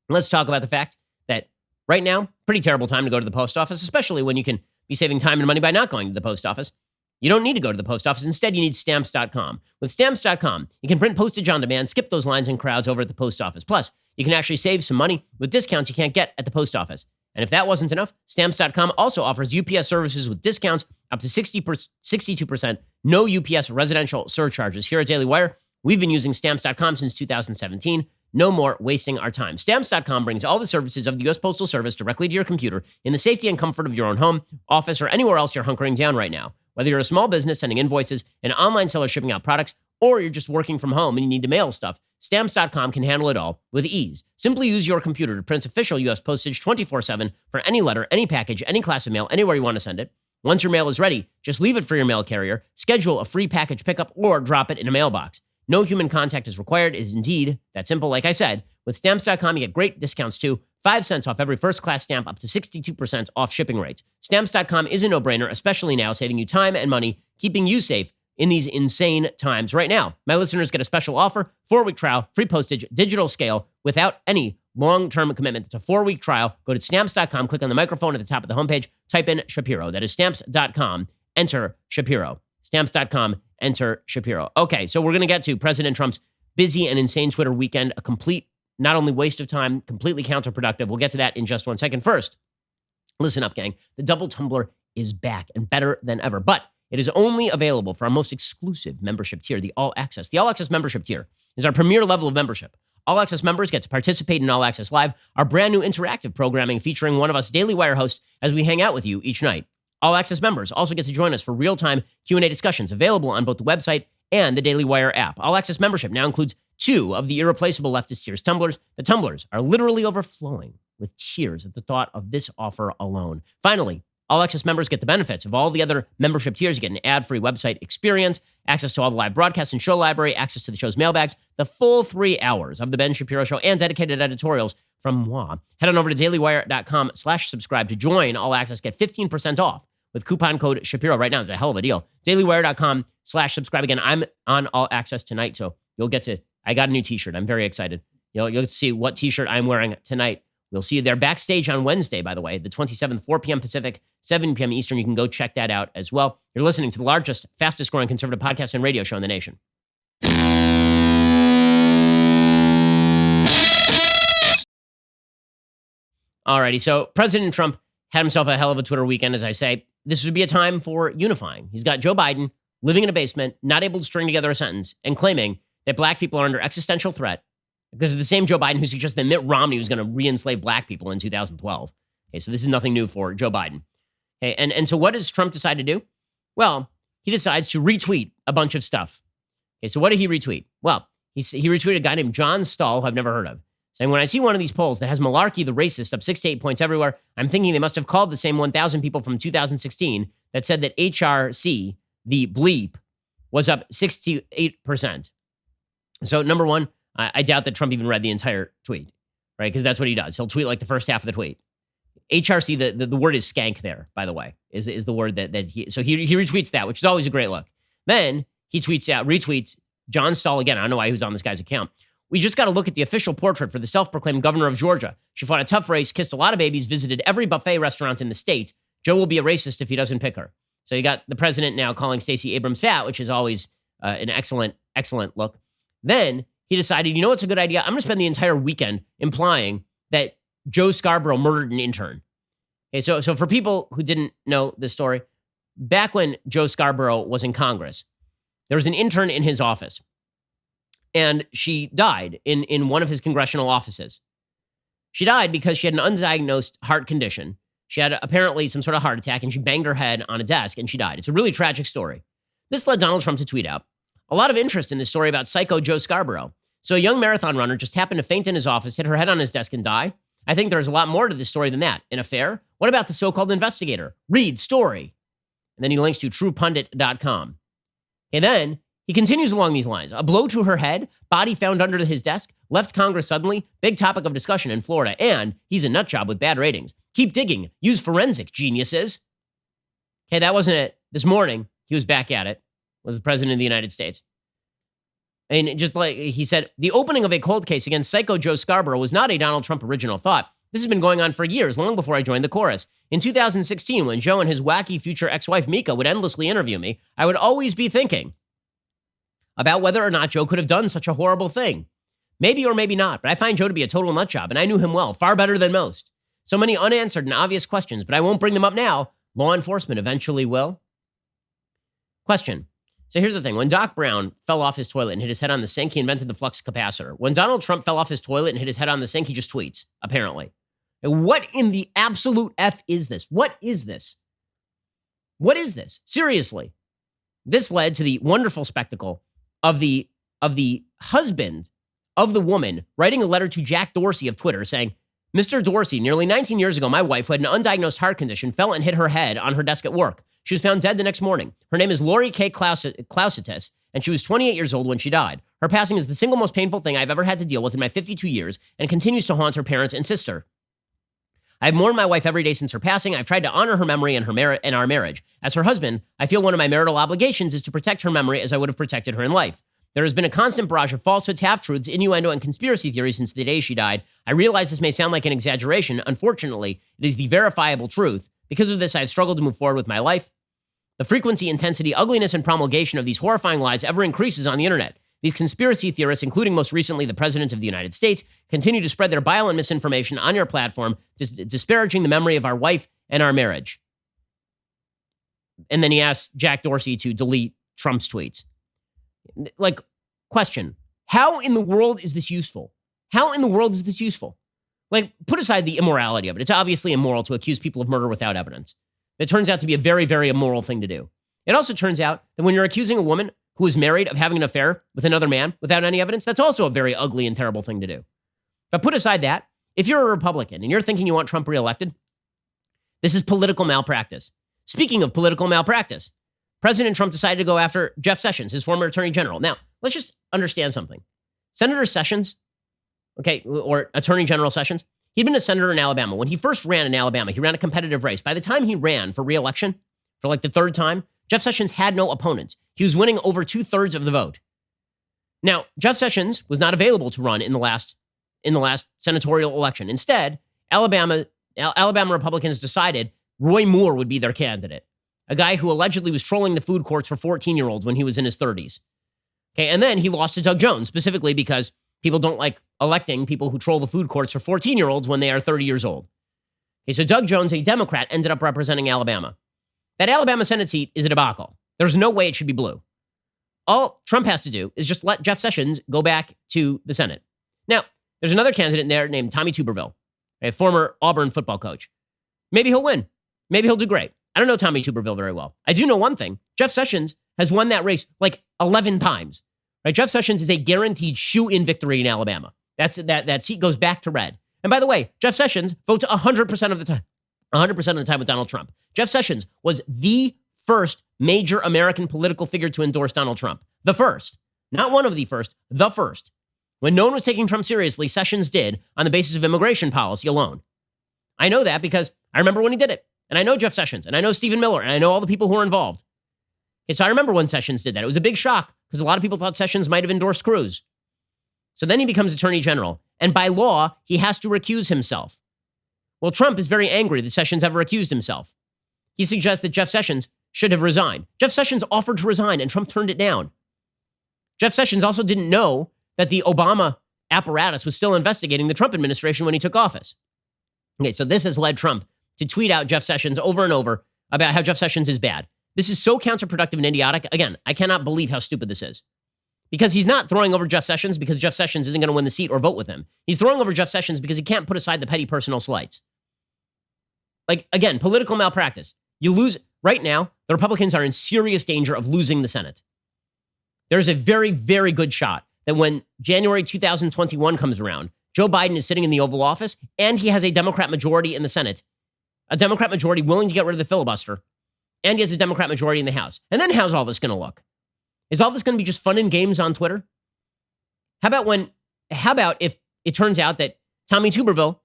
let's talk about the fact that right now, pretty terrible time to go to the post office, especially when you can be saving time and money by not going to the post office. You don't need to go to the post office. Instead, you need Stamps.com. With Stamps.com, you can print postage on demand, skip those lines and crowds over at the post office. Plus, you can actually save some money with discounts you can't get at the post office. And if that wasn't enough, Stamps.com also offers UPS services with discounts up to 62%, no UPS residential surcharges. Here at Daily Wire, we've been using Stamps.com since 2017. No more wasting our time. Stamps.com brings all the services of the U.S. Postal Service directly to your computer in the safety and comfort of your own home, office, or anywhere else you're hunkering down right now. Whether you're a small business sending invoices, an online seller shipping out products, or you're just working from home and you need to mail stuff, Stamps.com can handle it all with ease. Simply use your computer to print official U.S. postage 24/7 for any letter, any package, any class of mail, anywhere you want to send it. Once your mail is ready, just leave it for your mail carrier, schedule a free package pickup, or drop it in a mailbox. No human contact is required. It is indeed that simple. Like I said, with Stamps.com, you get great discounts too. 5 cents off every first-class stamp, up to 62% off shipping rates. Stamps.com is a no-brainer, especially now, saving you time and money, keeping you safe in these insane times. Right now, my listeners get a special offer, 4-week trial, free postage, digital scale, without any long-term commitment. It's a 4-week trial. Go to Stamps.com, click on the microphone at the top of the homepage, type in Shapiro. That is Stamps.com, enter Shapiro. Stamps.com, enter Shapiro. Okay, so we're going to get to President Trump's busy and insane Twitter weekend, a complete, not only waste of time, completely counterproductive. We'll get to that in just 1 second. First, listen up, gang. The double tumbler is back and better than ever, but it is only available for our most exclusive membership tier, the All Access. The All Access membership tier is our premier level of membership. All Access members get to participate in All Access Live, our brand new interactive programming featuring one of us Daily Wire hosts as we hang out with you each night. All Access members also get to join us for real-time Q&A discussions available on both the website and the Daily Wire app. All Access membership now includes 2 of the irreplaceable leftist tears tumblers. The tumblers are literally overflowing with tears at the thought of this offer alone. Finally, All Access members get the benefits of all the other membership tiers. You get an ad-free website experience, access to all the live broadcasts and show library, access to the show's mailbags, the full 3 hours of The Ben Shapiro Show, and dedicated editorials from moi. Head on over to dailywire.com/subscribe to join All Access. Get 15% off with coupon code Shapiro right now. It's a hell of a deal. dailywire.com/subscribe. Again, I'm on All Access tonight, so you'll get to, I got a new t-shirt. I'm very excited. You'll see what t-shirt I'm wearing tonight. We'll see you there backstage on Wednesday, by the way, the 27th, 4 p.m. Pacific, 7 p.m. Eastern. You can go check that out as well. You're listening to the largest, fastest growing conservative podcast and radio show in the nation. Alrighty, so President Trump had himself a hell of a Twitter weekend, as I say. This would be a time for unifying. He's got Joe Biden living in a basement, not able to string together a sentence, and claiming that black people are under existential threat because of the same Joe Biden who suggested that Mitt Romney was going to re-enslave black people in 2012. Okay, so this is nothing new for Joe Biden. Okay, and so what does Trump decide to do? Well, he decides to retweet a bunch of stuff. Okay, so what did he retweet? Well, he retweeted a guy named John Stahl, who I've never heard of, saying, when I see one of these polls that has Malarkey the racist up 6 to 8 points everywhere, I'm thinking they must have called the same 1,000 people from 2016 that said that HRC, the Bleep, was up 68%. So number one, I doubt that Trump even read the entire tweet, right? Because that's what he does. He'll tweet like the first half of the tweet. HRC, the word is skank there, by the way, is the word that he, so he retweets that, which is always a great look. Then he retweets John Stahl again. I don't know why he was on this guy's account. We just got to look at the official portrait for the self-proclaimed governor of Georgia. She fought a tough race, kissed a lot of babies, visited every buffet restaurant in the state. Joe will be a racist if he doesn't pick her. So you got the president now calling Stacey Abrams fat, which is always an excellent look. Then he decided, you know what's a good idea? I'm going to spend the entire weekend implying that Joe Scarborough murdered an intern. Okay, so for people who didn't know this story, back when Joe Scarborough was in Congress, there was an intern in his office, and she died in one of his congressional offices. She died because she had an undiagnosed heart condition. She had apparently some sort of heart attack, and she banged her head on a desk, and she died. It's a really tragic story. This led Donald Trump to tweet out a lot of interest in this story about psycho Joe Scarborough. So a young marathon runner just happened to faint in his office, hit her head on his desk, and die. I think there's a lot more to this story than that. An affair? What about the so-called investigator? Read story. And then he links to truepundit.com. And then he continues along these lines. A blow to her head, body found under his desk, left Congress suddenly, big topic of discussion in Florida, and he's a nut job with bad ratings. Keep digging. Use forensic, geniuses. Okay, that wasn't it. This morning, he was back at it, was the president of the United States. And just like he said, the opening of a cold case against psycho Joe Scarborough was not a Donald Trump original thought. This has been going on for years, long before I joined the chorus. In 2016, when Joe and his wacky future ex-wife Mika would endlessly interview me, I would always be thinking about whether or not Joe could have done such a horrible thing. Maybe or maybe not, but I find Joe to be a total nutjob, and I knew him well, far better than most. So many unanswered and obvious questions, but I won't bring them up now. Law enforcement eventually will. Question. So here's the thing. When Doc Brown fell off his toilet and hit his head on the sink, he invented the flux capacitor. When Donald Trump fell off his toilet and hit his head on the sink, he just tweets, apparently. And what in the absolute F is this? What is this? What is this? Seriously. This led to the wonderful spectacle of the husband of the woman writing a letter to Jack Dorsey of Twitter saying, Mr. Dorsey, nearly 19 years ago, my wife, who had an undiagnosed heart condition, fell and hit her head on her desk at work. She was found dead the next morning. Her name is Lori K. Clausitis, and she was 28 years old when she died. Her passing is the single most painful thing I've ever had to deal with in my 52 years and continues to haunt her parents and sister. I've mourned my wife every day since her passing. I've tried to honor her memory and our marriage. As her husband, I feel one of my marital obligations is to protect her memory as I would have protected her in life. There has been a constant barrage of falsehoods, half-truths, innuendo, and conspiracy theories since the day she died. I realize this may sound like an exaggeration. Unfortunately, it is the verifiable truth. Because of this, I have struggled to move forward with my life. The frequency, intensity, ugliness, and promulgation of these horrifying lies ever increases on the internet. These conspiracy theorists, including most recently the President of the United States, continue to spread their bile and misinformation on your platform, disparaging the memory of our wife and our marriage. And then he asks Jack Dorsey to delete Trump's tweets. Like, question, how in the world is this useful? How in the world is this useful? Like, put aside the immorality of it. It's obviously immoral to accuse people of murder without evidence. It turns out to be a very, very immoral thing to do. It also turns out that when you're accusing a woman who is married of having an affair with another man without any evidence, that's also a very ugly and terrible thing to do. But put aside that, if you're a Republican and you're thinking you want Trump reelected, this is political malpractice. Speaking of political malpractice, President Trump decided to go after Jeff Sessions, his former attorney general. Now, let's just understand something. Senator Sessions, okay, or Attorney General Sessions, he'd been a senator in Alabama. When he first ran in Alabama, he ran a competitive race. By the time he ran for re-election, for like the third time, Jeff Sessions had no opponent. He was winning over 2/3 of the vote. Now, Jeff Sessions was not available to run in the last senatorial election. Instead, Alabama Republicans decided Roy Moore would be their candidate, a guy who allegedly was trolling the food courts for 14-year-olds when he was in his 30s. Okay, and then he lost to Doug Jones, specifically because people don't like electing people who troll the food courts for 14-year-olds when they are 30 years old. Okay, so Doug Jones, a Democrat, ended up representing Alabama. That Alabama Senate seat is a debacle. There's no way it should be blue. All Trump has to do is just let Jeff Sessions go back to the Senate. Now, there's another candidate there named Tommy Tuberville, a former Auburn football coach. Maybe he'll win. Maybe he'll do great. I don't know Tommy Tuberville very well. I do know one thing. Jeff Sessions has won that race like 11 times. Right? Jeff Sessions is a guaranteed shoe-in victory in Alabama. That seat goes back to red. And by the way, Jeff Sessions votes 100% of the time. 100% of the time with Donald Trump. Jeff Sessions was the first major American political figure to endorse Donald Trump. The first. Not one of the first, the first. When no one was taking Trump seriously, Sessions did on the basis of immigration policy alone. I know that because I remember when he did it. And I know Jeff Sessions, and I know Stephen Miller, and I know all the people who were involved. Okay, so I remember when Sessions did that. It was a big shock because a lot of people thought Sessions might have endorsed Cruz. So then he becomes attorney general. And by law, he has to recuse himself. Well, Trump is very angry that Sessions ever recused himself. He suggests that Jeff Sessions should have resigned. Jeff Sessions offered to resign, and Trump turned it down. Jeff Sessions also didn't know that the Obama apparatus was still investigating the Trump administration when he took office. Okay, so this has led Trump to tweet out Jeff Sessions over and over about how Jeff Sessions is bad. This is so counterproductive and idiotic. Again, I cannot believe how stupid this is. Because he's not throwing over Jeff Sessions because Jeff Sessions isn't going to win the seat or vote with him. He's throwing over Jeff Sessions because he can't put aside the petty personal slights. Like, again, political malpractice. You lose, right now, the Republicans are in serious danger of losing the Senate. There's a very, very good shot that when January 2021 comes around, Joe Biden is sitting in the Oval Office and he has a Democrat majority in the Senate, a Democrat majority willing to get rid of the filibuster, and he has a Democrat majority in the House. And then how's all this going to look? Is all this going to be just fun and games on Twitter? How about if it turns out that Tommy Tuberville,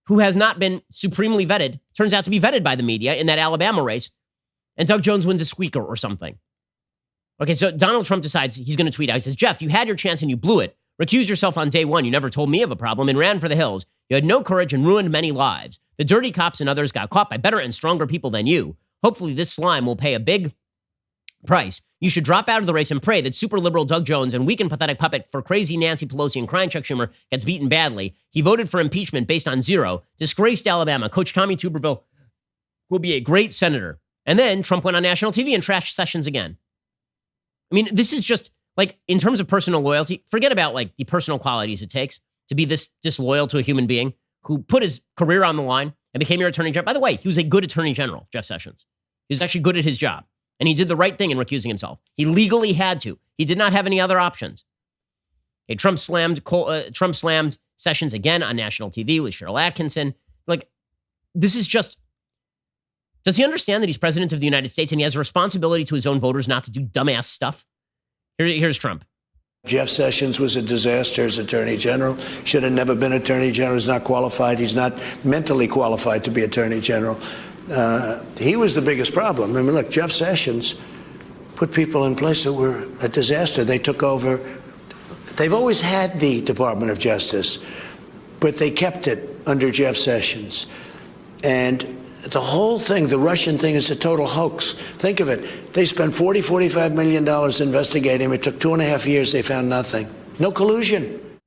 who has not been supremely vetted, turns out to be vetted by the media in that Alabama race, and Doug Jones wins a squeaker or something? Okay, so Donald Trump decides he's going to tweet out. He says, Jeff, you had your chance and you blew it. Recused yourself on day one. You never told me of a problem and ran for the hills. You had no courage and ruined many lives. The dirty cops and others got caught by better and stronger people than you. Hopefully this slime will pay a big price. You should drop out of the race and pray that super liberal Doug Jones and weak and pathetic puppet for crazy Nancy Pelosi and crying Chuck Schumer gets beaten badly. He voted for impeachment based on zero. Disgraced Alabama. Coach Tommy Tuberville will be a great senator. And then Trump went on national TV and trashed Sessions again. I mean, this is just like, in terms of personal loyalty, forget about like the personal qualities it takes to be this disloyal to a human being who put his career on the line and became your attorney general. By the way, he was a good attorney general, Jeff Sessions. He was actually good at his job. And he did the right thing in recusing himself. He legally had to. He did not have any other options. Okay, Trump slammed Sessions again on national TV with Cheryl Atkinson. Like, this is just, does he understand that he's president of the United States and he has a responsibility to his own voters not to do dumbass stuff? Here's Trump. Jeff Sessions was a disaster as attorney general. Should have never been attorney general. He's not qualified. He's not mentally qualified to be attorney general. He was the biggest problem. I mean, look, Jeff Sessions put people in place that were a disaster. They took over. They've always had the Department of Justice, but they kept it under Jeff Sessions. And the whole thing, the Russian thing, is a total hoax. Think of it. They spent $45 million investigating him. It took 2.5 years. They found nothing. No collusion.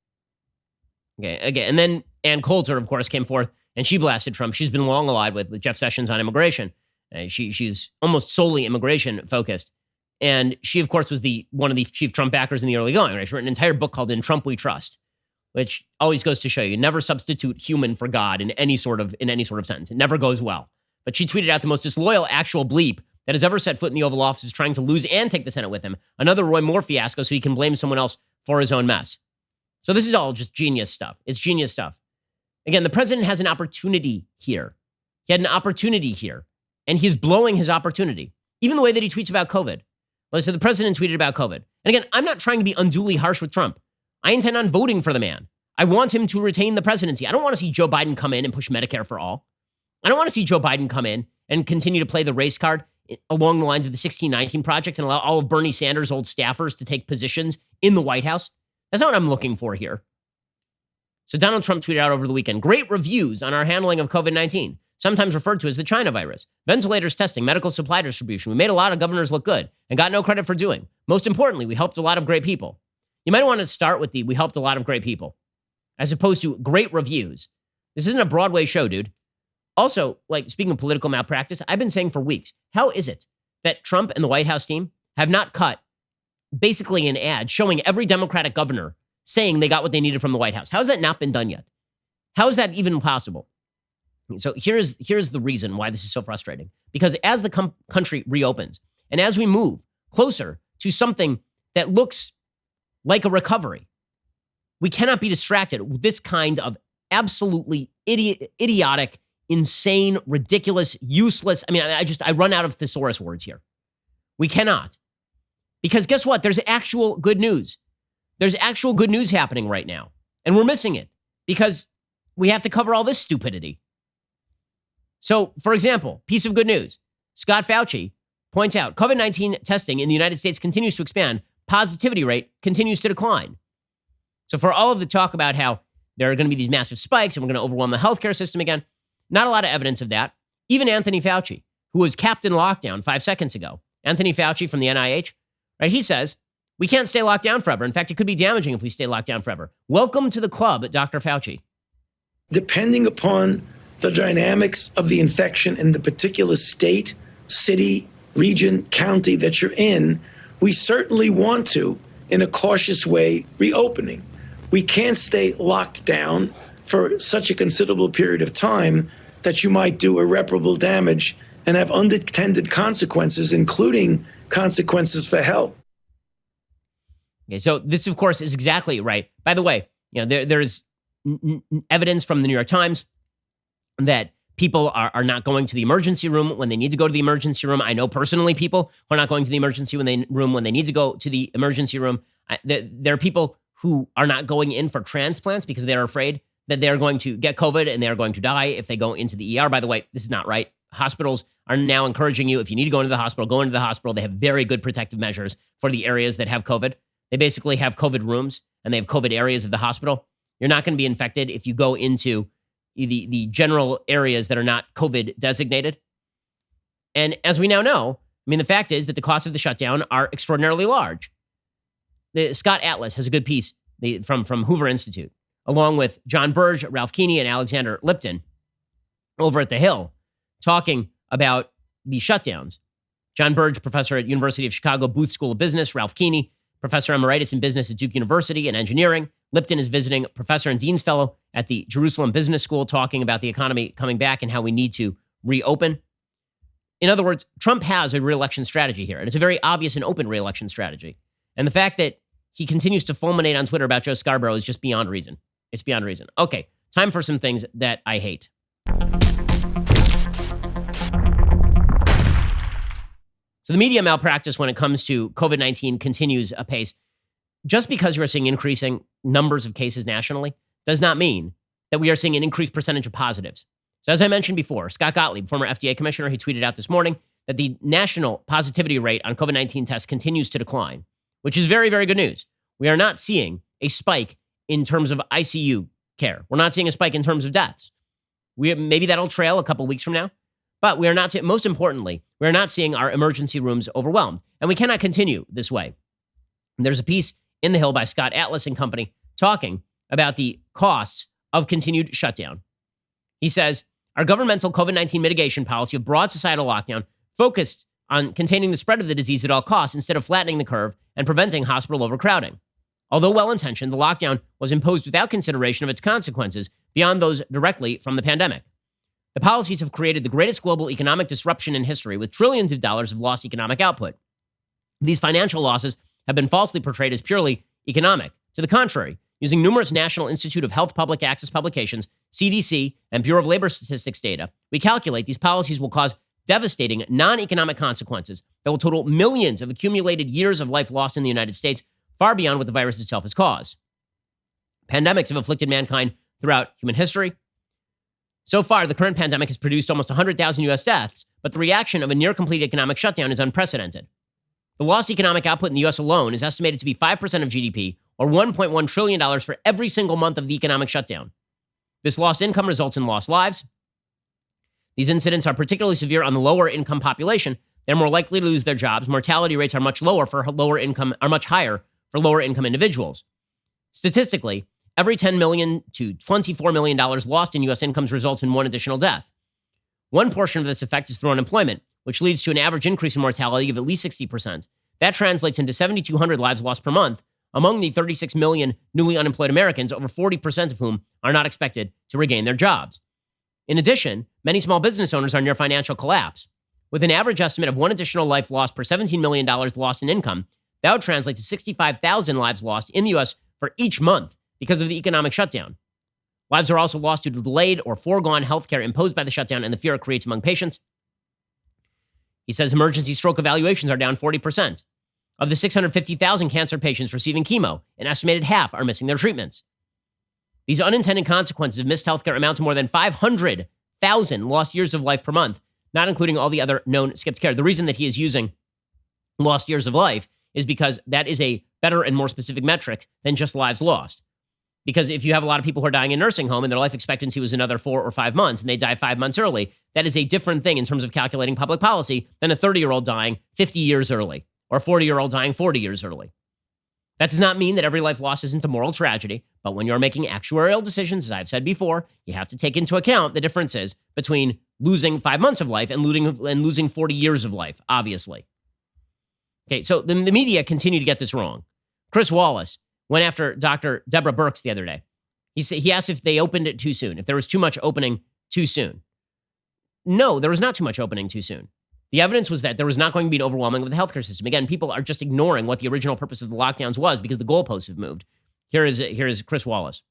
Okay. And then Ann Coulter, of course, came forth and she blasted Trump. She's been long allied with Jeff Sessions on immigration. She's almost solely immigration focused. And she, of course, was one of the chief Trump backers in the early going. Right? She wrote an entire book called In Trump We Trust, which always goes to show you never substitute human for God in any sort of sentence. It never goes well. But she tweeted out the most disloyal actual bleep that has ever set foot in the Oval Office is trying to lose and take the Senate with him. Another Roy Moore fiasco so he can blame someone else for his own mess. So this is all just genius stuff. It's genius stuff. Again, the president has an opportunity here. He had an opportunity here, and he's blowing his opportunity. Even the way that he tweets about COVID. Well, so the president tweeted about COVID. And again, I'm not trying to be unduly harsh with Trump. I intend on voting for the man. I want him to retain the presidency. I don't want to see Joe Biden come in and push Medicare for all. I don't want to see Joe Biden come in and continue to play the race card along the lines of the 1619 Project and allow all of Bernie Sanders' old staffers to take positions in the White House. That's not what I'm looking for here. So Donald Trump tweeted out over the weekend, great reviews on our handling of COVID-19, sometimes referred to as the China virus, ventilators testing, medical supply distribution. We made a lot of governors look good and got no credit for doing. Most importantly, we helped a lot of great people. You might want to start with we helped a lot of great people, as opposed to great reviews. This isn't a Broadway show, dude. Also, like, speaking of political malpractice, I've been saying for weeks, how is it that Trump and the White House team have not cut basically an ad showing every Democratic governor saying they got what they needed from the White House? How has that not been done yet? How is that even possible? So here's the reason why this is so frustrating. Because as the country reopens and as we move closer to something that looks like a recovery, we cannot be distracted with this kind of absolutely idiotic, insane, ridiculous, useless. I mean, I run out of thesaurus words here. We cannot. Because guess what? There's actual good news. There's actual good news happening right now. And we're missing it because we have to cover all this stupidity. So, for example, piece of good news. Scott Fauci points out COVID-19 testing in the United States continues to expand. Positivity rate continues to decline. So for all of the talk about how there are going to be these massive spikes and we're going to overwhelm the healthcare system again, not a lot of evidence of that. Even Anthony Fauci, who was capped in lockdown 5 seconds ago, Anthony Fauci from the NIH, right? He says, we can't stay locked down forever. In fact, it could be damaging if we stay locked down forever. Welcome to the club, Dr. Fauci. Depending upon the dynamics of the infection in the particular state, city, region, county that you're in, we certainly want to, in a cautious way, reopening. We can't stay locked down for such a considerable period of time that you might do irreparable damage and have unintended consequences, including consequences for health. Okay, so this, of course, is exactly right. By the way, there's evidence from the New York Times that people are not going to the emergency room when they need to go to the emergency room. I know personally people who are not going to the emergency room when they need to go to the emergency room. There are people who are not going in for transplants because they're afraid that they're going to get COVID and they're going to die if they go into the ER. By the way, this is not right. Hospitals are now encouraging you, if you need to go into the hospital, go into the hospital. They have very good protective measures for the areas that have COVID. They basically have COVID rooms and they have COVID areas of the hospital. You're not going to be infected if you go into the general areas that are not COVID designated. And as we now know, I mean, the fact is that the costs of the shutdown are extraordinarily large. Scott Atlas has a good piece from Hoover Institute, along with John Burge, Ralph Keeney, and Alexander Lipton over at The Hill, talking about the shutdowns. John Burge, professor at University of Chicago Booth School of Business. Ralph Keeney, professor emeritus in business at Duke University and engineering. Lipton is visiting professor and dean's fellow at the Jerusalem Business School, talking about the economy coming back and how we need to reopen. In other words, Trump has a re-election strategy here, and it's a very obvious and open re-election strategy. And the fact that he continues to fulminate on Twitter about Joe Scarborough is just beyond reason. It's beyond reason. Okay, time for some things that I hate. So the media malpractice when it comes to COVID-19 continues apace. Just because we're seeing increasing numbers of cases nationally does not mean that we are seeing an increased percentage of positives. So as I mentioned before, Scott Gottlieb, former FDA commissioner, he tweeted out this morning that the national positivity rate on COVID-19 tests continues to decline, which is very, very good news. We are not seeing a spike in terms of ICU care. We're not seeing a spike in terms of deaths. Maybe that'll trail a couple weeks from now. But we are not, most importantly, we are not seeing our emergency rooms overwhelmed. And we cannot continue this way. There's a piece in The Hill by Scott Atlas and company talking about the costs of continued shutdown. He says, our governmental COVID-19 mitigation policy of broad societal lockdown focused on containing the spread of the disease at all costs instead of flattening the curve and preventing hospital overcrowding. Although well-intentioned, the lockdown was imposed without consideration of its consequences beyond those directly from the pandemic. The policies have created the greatest global economic disruption in history with trillions of dollars of lost economic output. These financial losses have been falsely portrayed as purely economic. To the contrary, using numerous National Institute of Health public access publications, CDC, and Bureau of Labor Statistics data, we calculate these policies will cause devastating non-economic consequences that will total millions of accumulated years of life lost in the United States, far beyond what the virus itself has caused. Pandemics have afflicted mankind throughout human history. So far, the current pandemic has produced almost 100,000 U.S. deaths, but the reaction of a near-complete economic shutdown is unprecedented. The lost economic output in the U.S. alone is estimated to be 5% of GDP, or $1.1 trillion for every single month of the economic shutdown. This lost income results in lost lives. These incidents are particularly severe on the lower income population. They're more likely to lose their jobs. Mortality rates are much higher for lower income individuals. Statistically, every $10 million to $24 million lost in U.S. incomes results in one additional death. One portion of this effect is through unemployment, which leads to an average increase in mortality of at least 60%. That translates into 7,200 lives lost per month among the 36 million newly unemployed Americans, over 40% of whom are not expected to regain their jobs. In addition, many small business owners are near financial collapse. With an average estimate of one additional life lost per $17 million lost in income, that would translate to 65,000 lives lost in the U.S. for each month because of the economic shutdown. Lives are also lost due to delayed or foregone health care imposed by the shutdown and the fear it creates among patients. He says emergency stroke evaluations are down 40%. Of the 650,000 cancer patients receiving chemo, an estimated half are missing their treatments. These unintended consequences of missed healthcare amount to more than 500,000 lost years of life per month, not including all the other known skipped care. The reason that he is using lost years of life is because that is a better and more specific metric than just lives lost. Because if you have a lot of people who are dying in nursing home and their life expectancy was another 4 or 5 months and they die 5 months early, that is a different thing in terms of calculating public policy than a 30-year-old dying 50 years early or a 40-year-old dying 40 years early. That does not mean that every life lost isn't a moral tragedy, but when you're making actuarial decisions, as I've said before, you have to take into account the differences between losing 5 months of life and losing 40 years of life, obviously. Okay, so the media continue to get this wrong. Chris Wallace went after Dr. Deborah Birx the other day. He asked if they opened it too soon, if there was too much opening too soon. No, there was not too much opening too soon. The evidence was that there was not going to be an overwhelming of the healthcare system. Again, people are just ignoring what the original purpose of the lockdowns was because the goalposts have moved. Here is Chris Wallace.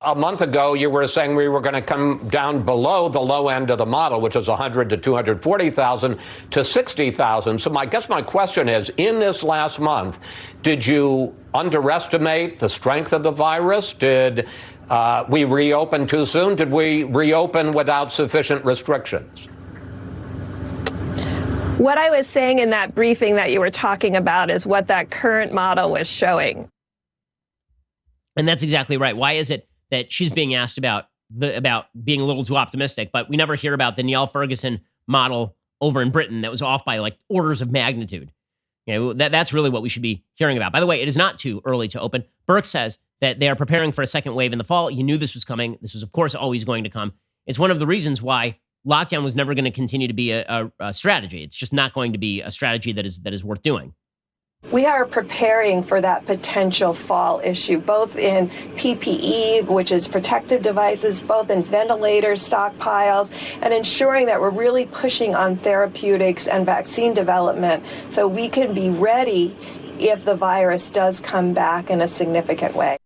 A month ago, you were saying we were going to come down below the low end of the model, which is 100 to 240,000 to 60,000. So my question is, in this last month, did you underestimate the strength of the virus? Did we reopen too soon? Did we reopen without sufficient restrictions? What I was saying in that briefing that you were talking about is what that current model was showing. And that's exactly right. Why is it that she's being asked about being a little too optimistic, but we never hear about the Niall Ferguson model over in Britain that was off by like orders of magnitude? You know, that's really what we should be hearing about. By the way, it is not too early to open. Birx says that they are preparing for a second wave in the fall. You knew this was coming. This was, of course, always going to come. It's one of the reasons why lockdown was never going to continue to be a strategy. It's just not going to be a strategy that is worth doing. We are preparing for that potential fall issue, both in PPE, which is protective devices, both in ventilators, stockpiles, and ensuring that we're really pushing on therapeutics and vaccine development so we can be ready if the virus does come back in a significant way.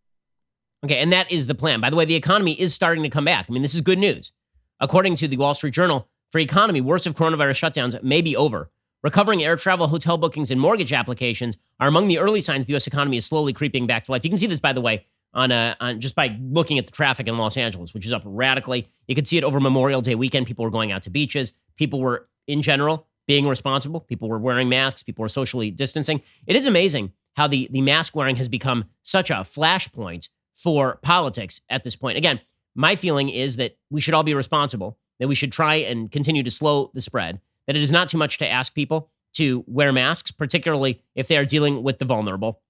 Okay, and that is the plan. By the way, the economy is starting to come back. I mean, this is good news. According to the Wall Street Journal, for economy, worst of coronavirus shutdowns may be over. Recovering air travel, hotel bookings, and mortgage applications are among the early signs the U.S. economy is slowly creeping back to life. You can see this, by the way, on just by looking at the traffic in Los Angeles, which is up radically. You could see it over Memorial Day weekend. People were going out to beaches. People were, in general, being responsible. People were wearing masks. People were socially distancing. It is amazing how the mask wearing has become such a flashpoint for politics at this point. Again, my feeling is that we should all be responsible, that we should try and continue to slow the spread, that it is not too much to ask people to wear masks, particularly if they are dealing with the vulnerable.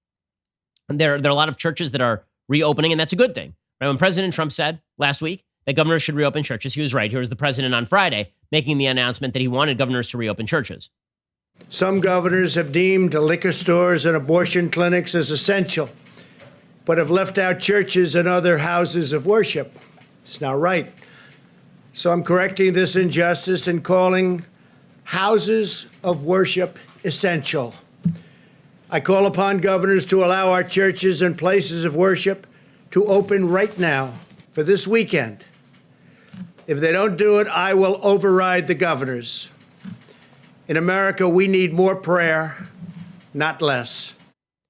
And there are a lot of churches that are reopening, and that's a good thing. Right? When President Trump said last week that governors should reopen churches, he was right. Here was the president on Friday making the announcement that he wanted governors to reopen churches. Some governors have deemed liquor stores and abortion clinics as essential, but have left out churches and other houses of worship. It's not right. So I'm correcting this injustice and calling houses of worship essential. I call upon governors to allow our churches and places of worship to open right now for this weekend. If they don't do it, I will override the governors. In America, we need more prayer, not less.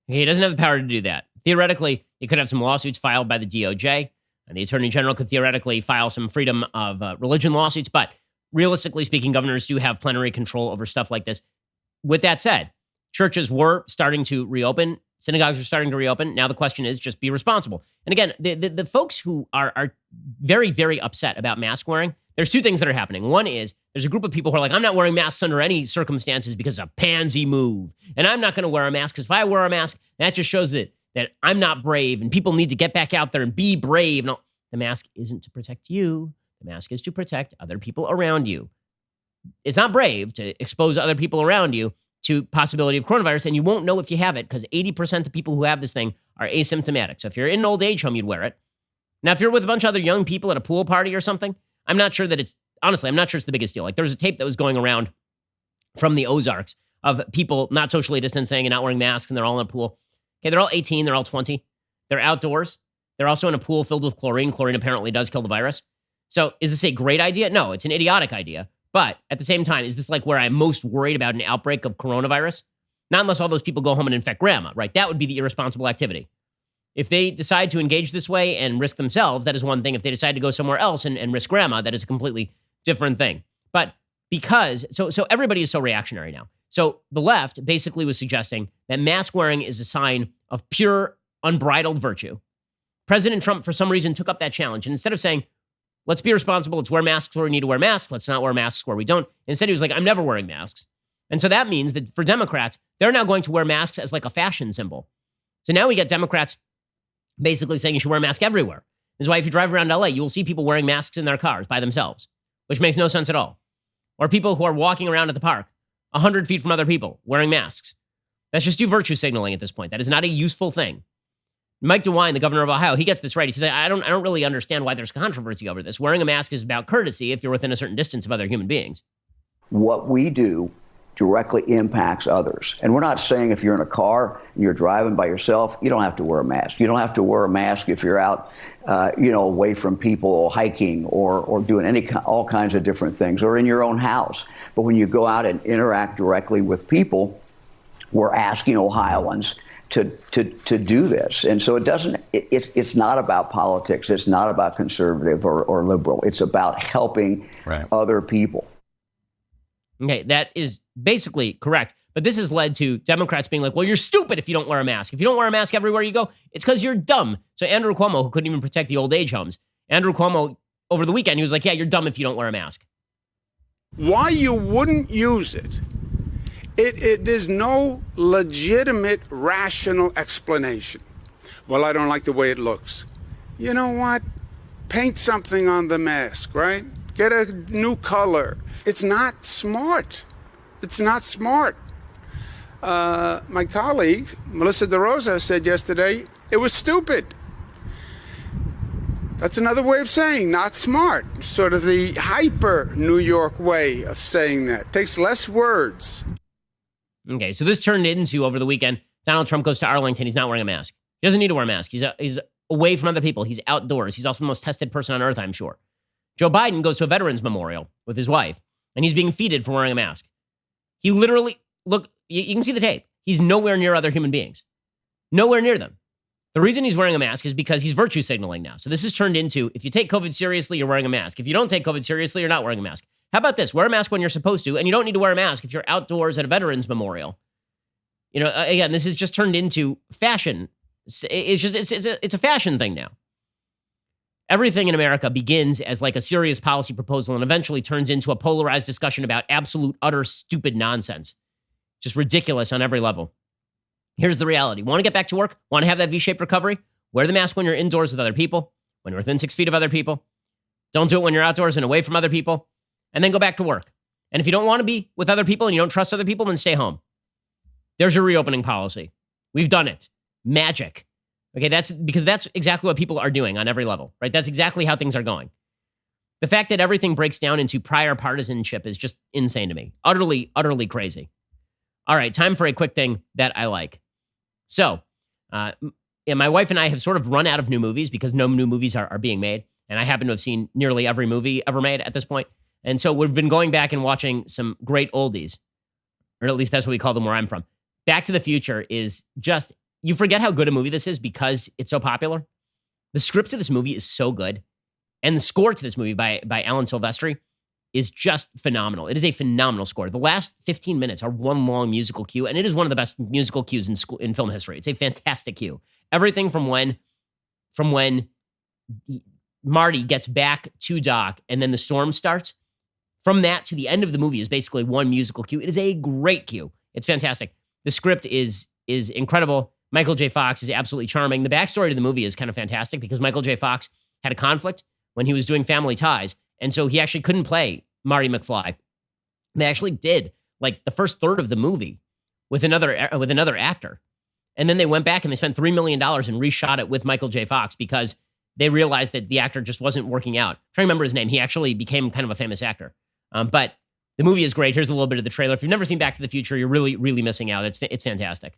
He doesn't have the power to do that. Theoretically, he could have some lawsuits filed by the DOJ, and the Attorney General could theoretically file some freedom of religion lawsuits, but realistically speaking, governors do have plenary control over stuff like this. With that said, churches were starting to reopen. Synagogues are starting to reopen. Now the question is just be responsible. And again, the folks who are very, very upset about mask wearing, there's two things that are happening. One is there's a group of people who are like, I'm not wearing masks under any circumstances because it's a pansy move. And I'm not going to wear a mask because if I wear a mask, that just shows that I'm not brave and people need to get back out there and be brave. No, the mask isn't to protect you. The mask is to protect other people around you. It's not brave to expose other people around you to possibility of coronavirus, and you won't know if you have it because 80% of people who have this thing are asymptomatic. So if you're in an old age home, you'd wear it. Now, if you're with a bunch of other young people at a pool party or something, I'm not sure it's the biggest deal. Like there was a tape that was going around from the Ozarks of people not socially distancing and not wearing masks, and they're all in a pool. Okay, they're all 18, they're all 20. They're outdoors. They're also in a pool filled with chlorine. Chlorine apparently does kill the virus. So is this a great idea? No, it's an idiotic idea. But at the same time, is this like where I'm most worried about an outbreak of coronavirus? Not unless all those people go home and infect grandma, right? That would be the irresponsible activity. If they decide to engage this way and risk themselves, that is one thing. If they decide to go somewhere else and risk grandma, that is a completely different thing. But because, so everybody is so reactionary now. So the left basically was suggesting that mask wearing is a sign of pure, unbridled virtue. President Trump, for some reason, took up that challenge. And instead of saying, let's be responsible, let's wear masks where we need to wear masks, let's not wear masks where we don't, instead he was like, I'm never wearing masks. And so that means that for Democrats, they're now going to wear masks as like a fashion symbol. So now we get Democrats basically saying you should wear a mask everywhere. This is why if you drive around LA, you will see people wearing masks in their cars by themselves, which makes no sense at all. Or people who are walking around at the park 100 feet from other people wearing masks. That's just virtue signaling at this point. That is not a useful thing. Mike DeWine, the governor of Ohio, he gets this right. He says, I don't really understand why there's controversy over this. Wearing a mask is about courtesy if you're within a certain distance of other human beings. What we do directly impacts others. And we're not saying if you're in a car and you're driving by yourself, you don't have to wear a mask. You don't have to wear a mask if you're out, away from people, hiking or doing all kinds of different things, or in your own house. But when you go out and interact directly with people, we're asking Ohioans to do this. And so it's not about politics. It's not about conservative or liberal. It's about helping other people. Okay, that is basically correct. But this has led to Democrats being like, well, you're stupid if you don't wear a mask. If you don't wear a mask everywhere you go, it's because you're dumb. So Andrew Cuomo, who couldn't even protect the old age homes, Andrew Cuomo, over the weekend, he was like, yeah, you're dumb if you don't wear a mask. Why you wouldn't use it? There's no legitimate, rational explanation. Well, I don't like the way it looks. You know what? Paint something on the mask, right? Get a new color. It's not smart. It's not smart. My colleague, Melissa DeRosa, said yesterday, it was stupid. That's another way of saying not smart. Sort of the hyper New York way of saying that. Takes less words. Okay, so this turned into, over the weekend, Donald Trump goes to Arlington. He's not wearing a mask. He doesn't need to wear a mask. He's away from other people. He's outdoors. He's also the most tested person on earth, I'm sure. Joe Biden goes to a veterans memorial with his wife, and he's being feted for wearing a mask. He literally, look, you can see the tape. He's nowhere near other human beings. Nowhere near them. The reason he's wearing a mask is because he's virtue signaling now. So this has turned into, if you take COVID seriously, you're wearing a mask. If you don't take COVID seriously, you're not wearing a mask. How about this? Wear a mask when you're supposed to, and you don't need to wear a mask if you're outdoors at a veterans memorial. You know, again, this has just turned into fashion. It's a fashion thing now. Everything in America begins as like a serious policy proposal and eventually turns into a polarized discussion about absolute, utter, stupid nonsense. Just ridiculous on every level. Here's the reality. Want to get back to work? Want to have that V-shaped recovery? Wear the mask when you're indoors with other people, when you're within 6 feet of other people. Don't do it when you're outdoors and away from other people. And then go back to work. And if you don't want to be with other people and you don't trust other people, then stay home. There's your reopening policy. We've done it. Magic. Okay, that's exactly what people are doing on every level, right? That's exactly how things are going. The fact that everything breaks down into prior partisanship is just insane to me. Utterly, utterly crazy. All right, time for a quick thing that I like. So, my wife and I have sort of run out of new movies because no new movies are being made. And I happen to have seen nearly every movie ever made at this point. And so we've been going back and watching some great oldies, or at least that's what we call them where I'm from. Back to the Future is just, you forget how good a movie this is because it's so popular. The script of this movie is so good. And the score to this movie by Alan Silvestri is just phenomenal. It is a phenomenal score. The last 15 minutes are one long musical cue, and it is one of the best musical cues in film history. It's a fantastic cue. Everything from when Marty gets back to Doc and then the storm starts, from that to the end of the movie is basically one musical cue. It is a great cue. It's fantastic. The script is incredible. Michael J. Fox is absolutely charming. The backstory to the movie is kind of fantastic because Michael J. Fox had a conflict when he was doing Family Ties, and so he actually couldn't play Marty McFly. They actually did like the first third of the movie with another actor, and then they went back and they spent $3 million and reshot it with Michael J. Fox because they realized that the actor just wasn't working out. I'm trying to remember his name. He actually became kind of a famous actor. But the movie is great. Here's a little bit of the trailer. If you've never seen Back to the Future, you're really, really missing out. It's fantastic.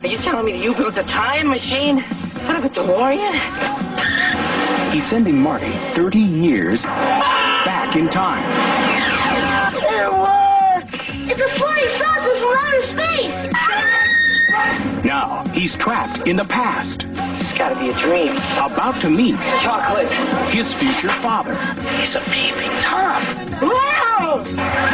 Are you telling me you built a time machine? What about the warrior? He's sending Marty 30 years back in time. It works! It's a flying saucer from outer space! Now he's trapped in the past. It's gotta be a dream. About to meet Chocolate. his future father. He's a peeping Tom. Wow!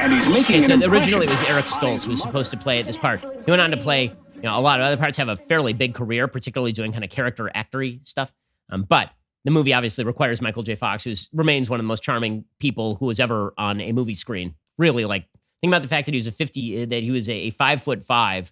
And he's making so an originally it impression. was Eric Stoltz who was supposed to play this part. He went on to play, a lot of other parts, have a fairly big career, particularly doing kind of character actory stuff. But the movie obviously requires Michael J. Fox, who remains one of the most charming people who was ever on a movie screen. Really, think about the fact that he was a 5'5"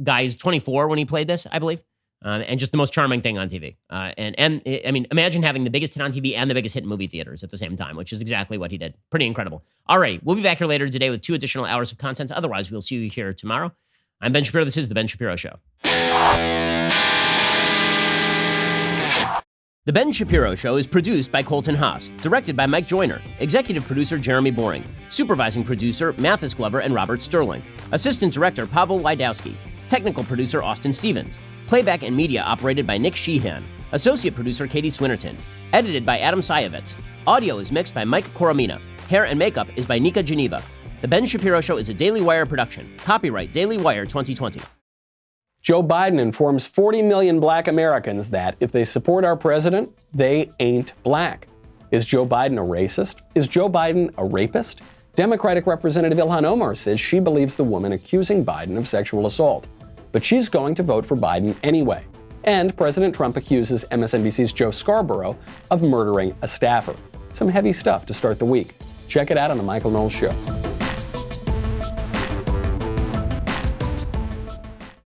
guy. He's 24 when he played this, I believe. And just the most charming thing on TV. And I mean, imagine having the biggest hit on TV and the biggest hit in movie theaters at the same time, which is exactly what he did. Pretty incredible. All right, we'll be back here later today with 2 additional hours of content. Otherwise, we'll see you here tomorrow. I'm Ben Shapiro. This is The Ben Shapiro Show. The Ben Shapiro Show is produced by Colton Haas, directed by Mike Joyner, executive producer Jeremy Boring, supervising producer Mathis Glover and Robert Sterling, assistant director Pavel Wydowski, technical producer Austin Stevens, playback and media operated by Nick Sheehan, associate producer Katie Swinnerton, edited by Adam Sayevitz. Audio is mixed by Mike Coromina. Hair and makeup is by Nika Geneva. The Ben Shapiro Show is a Daily Wire production. Copyright Daily Wire 2020. Joe Biden informs 40 million black Americans that if they support our president, they ain't black. Is Joe Biden a racist? Is Joe Biden a rapist? Democratic Representative Ilhan Omar says she believes the woman accusing Biden of sexual assault. But she's going to vote for Biden anyway. And President Trump accuses MSNBC's Joe Scarborough of murdering a staffer. Some heavy stuff to start the week. Check it out on The Michael Knowles Show.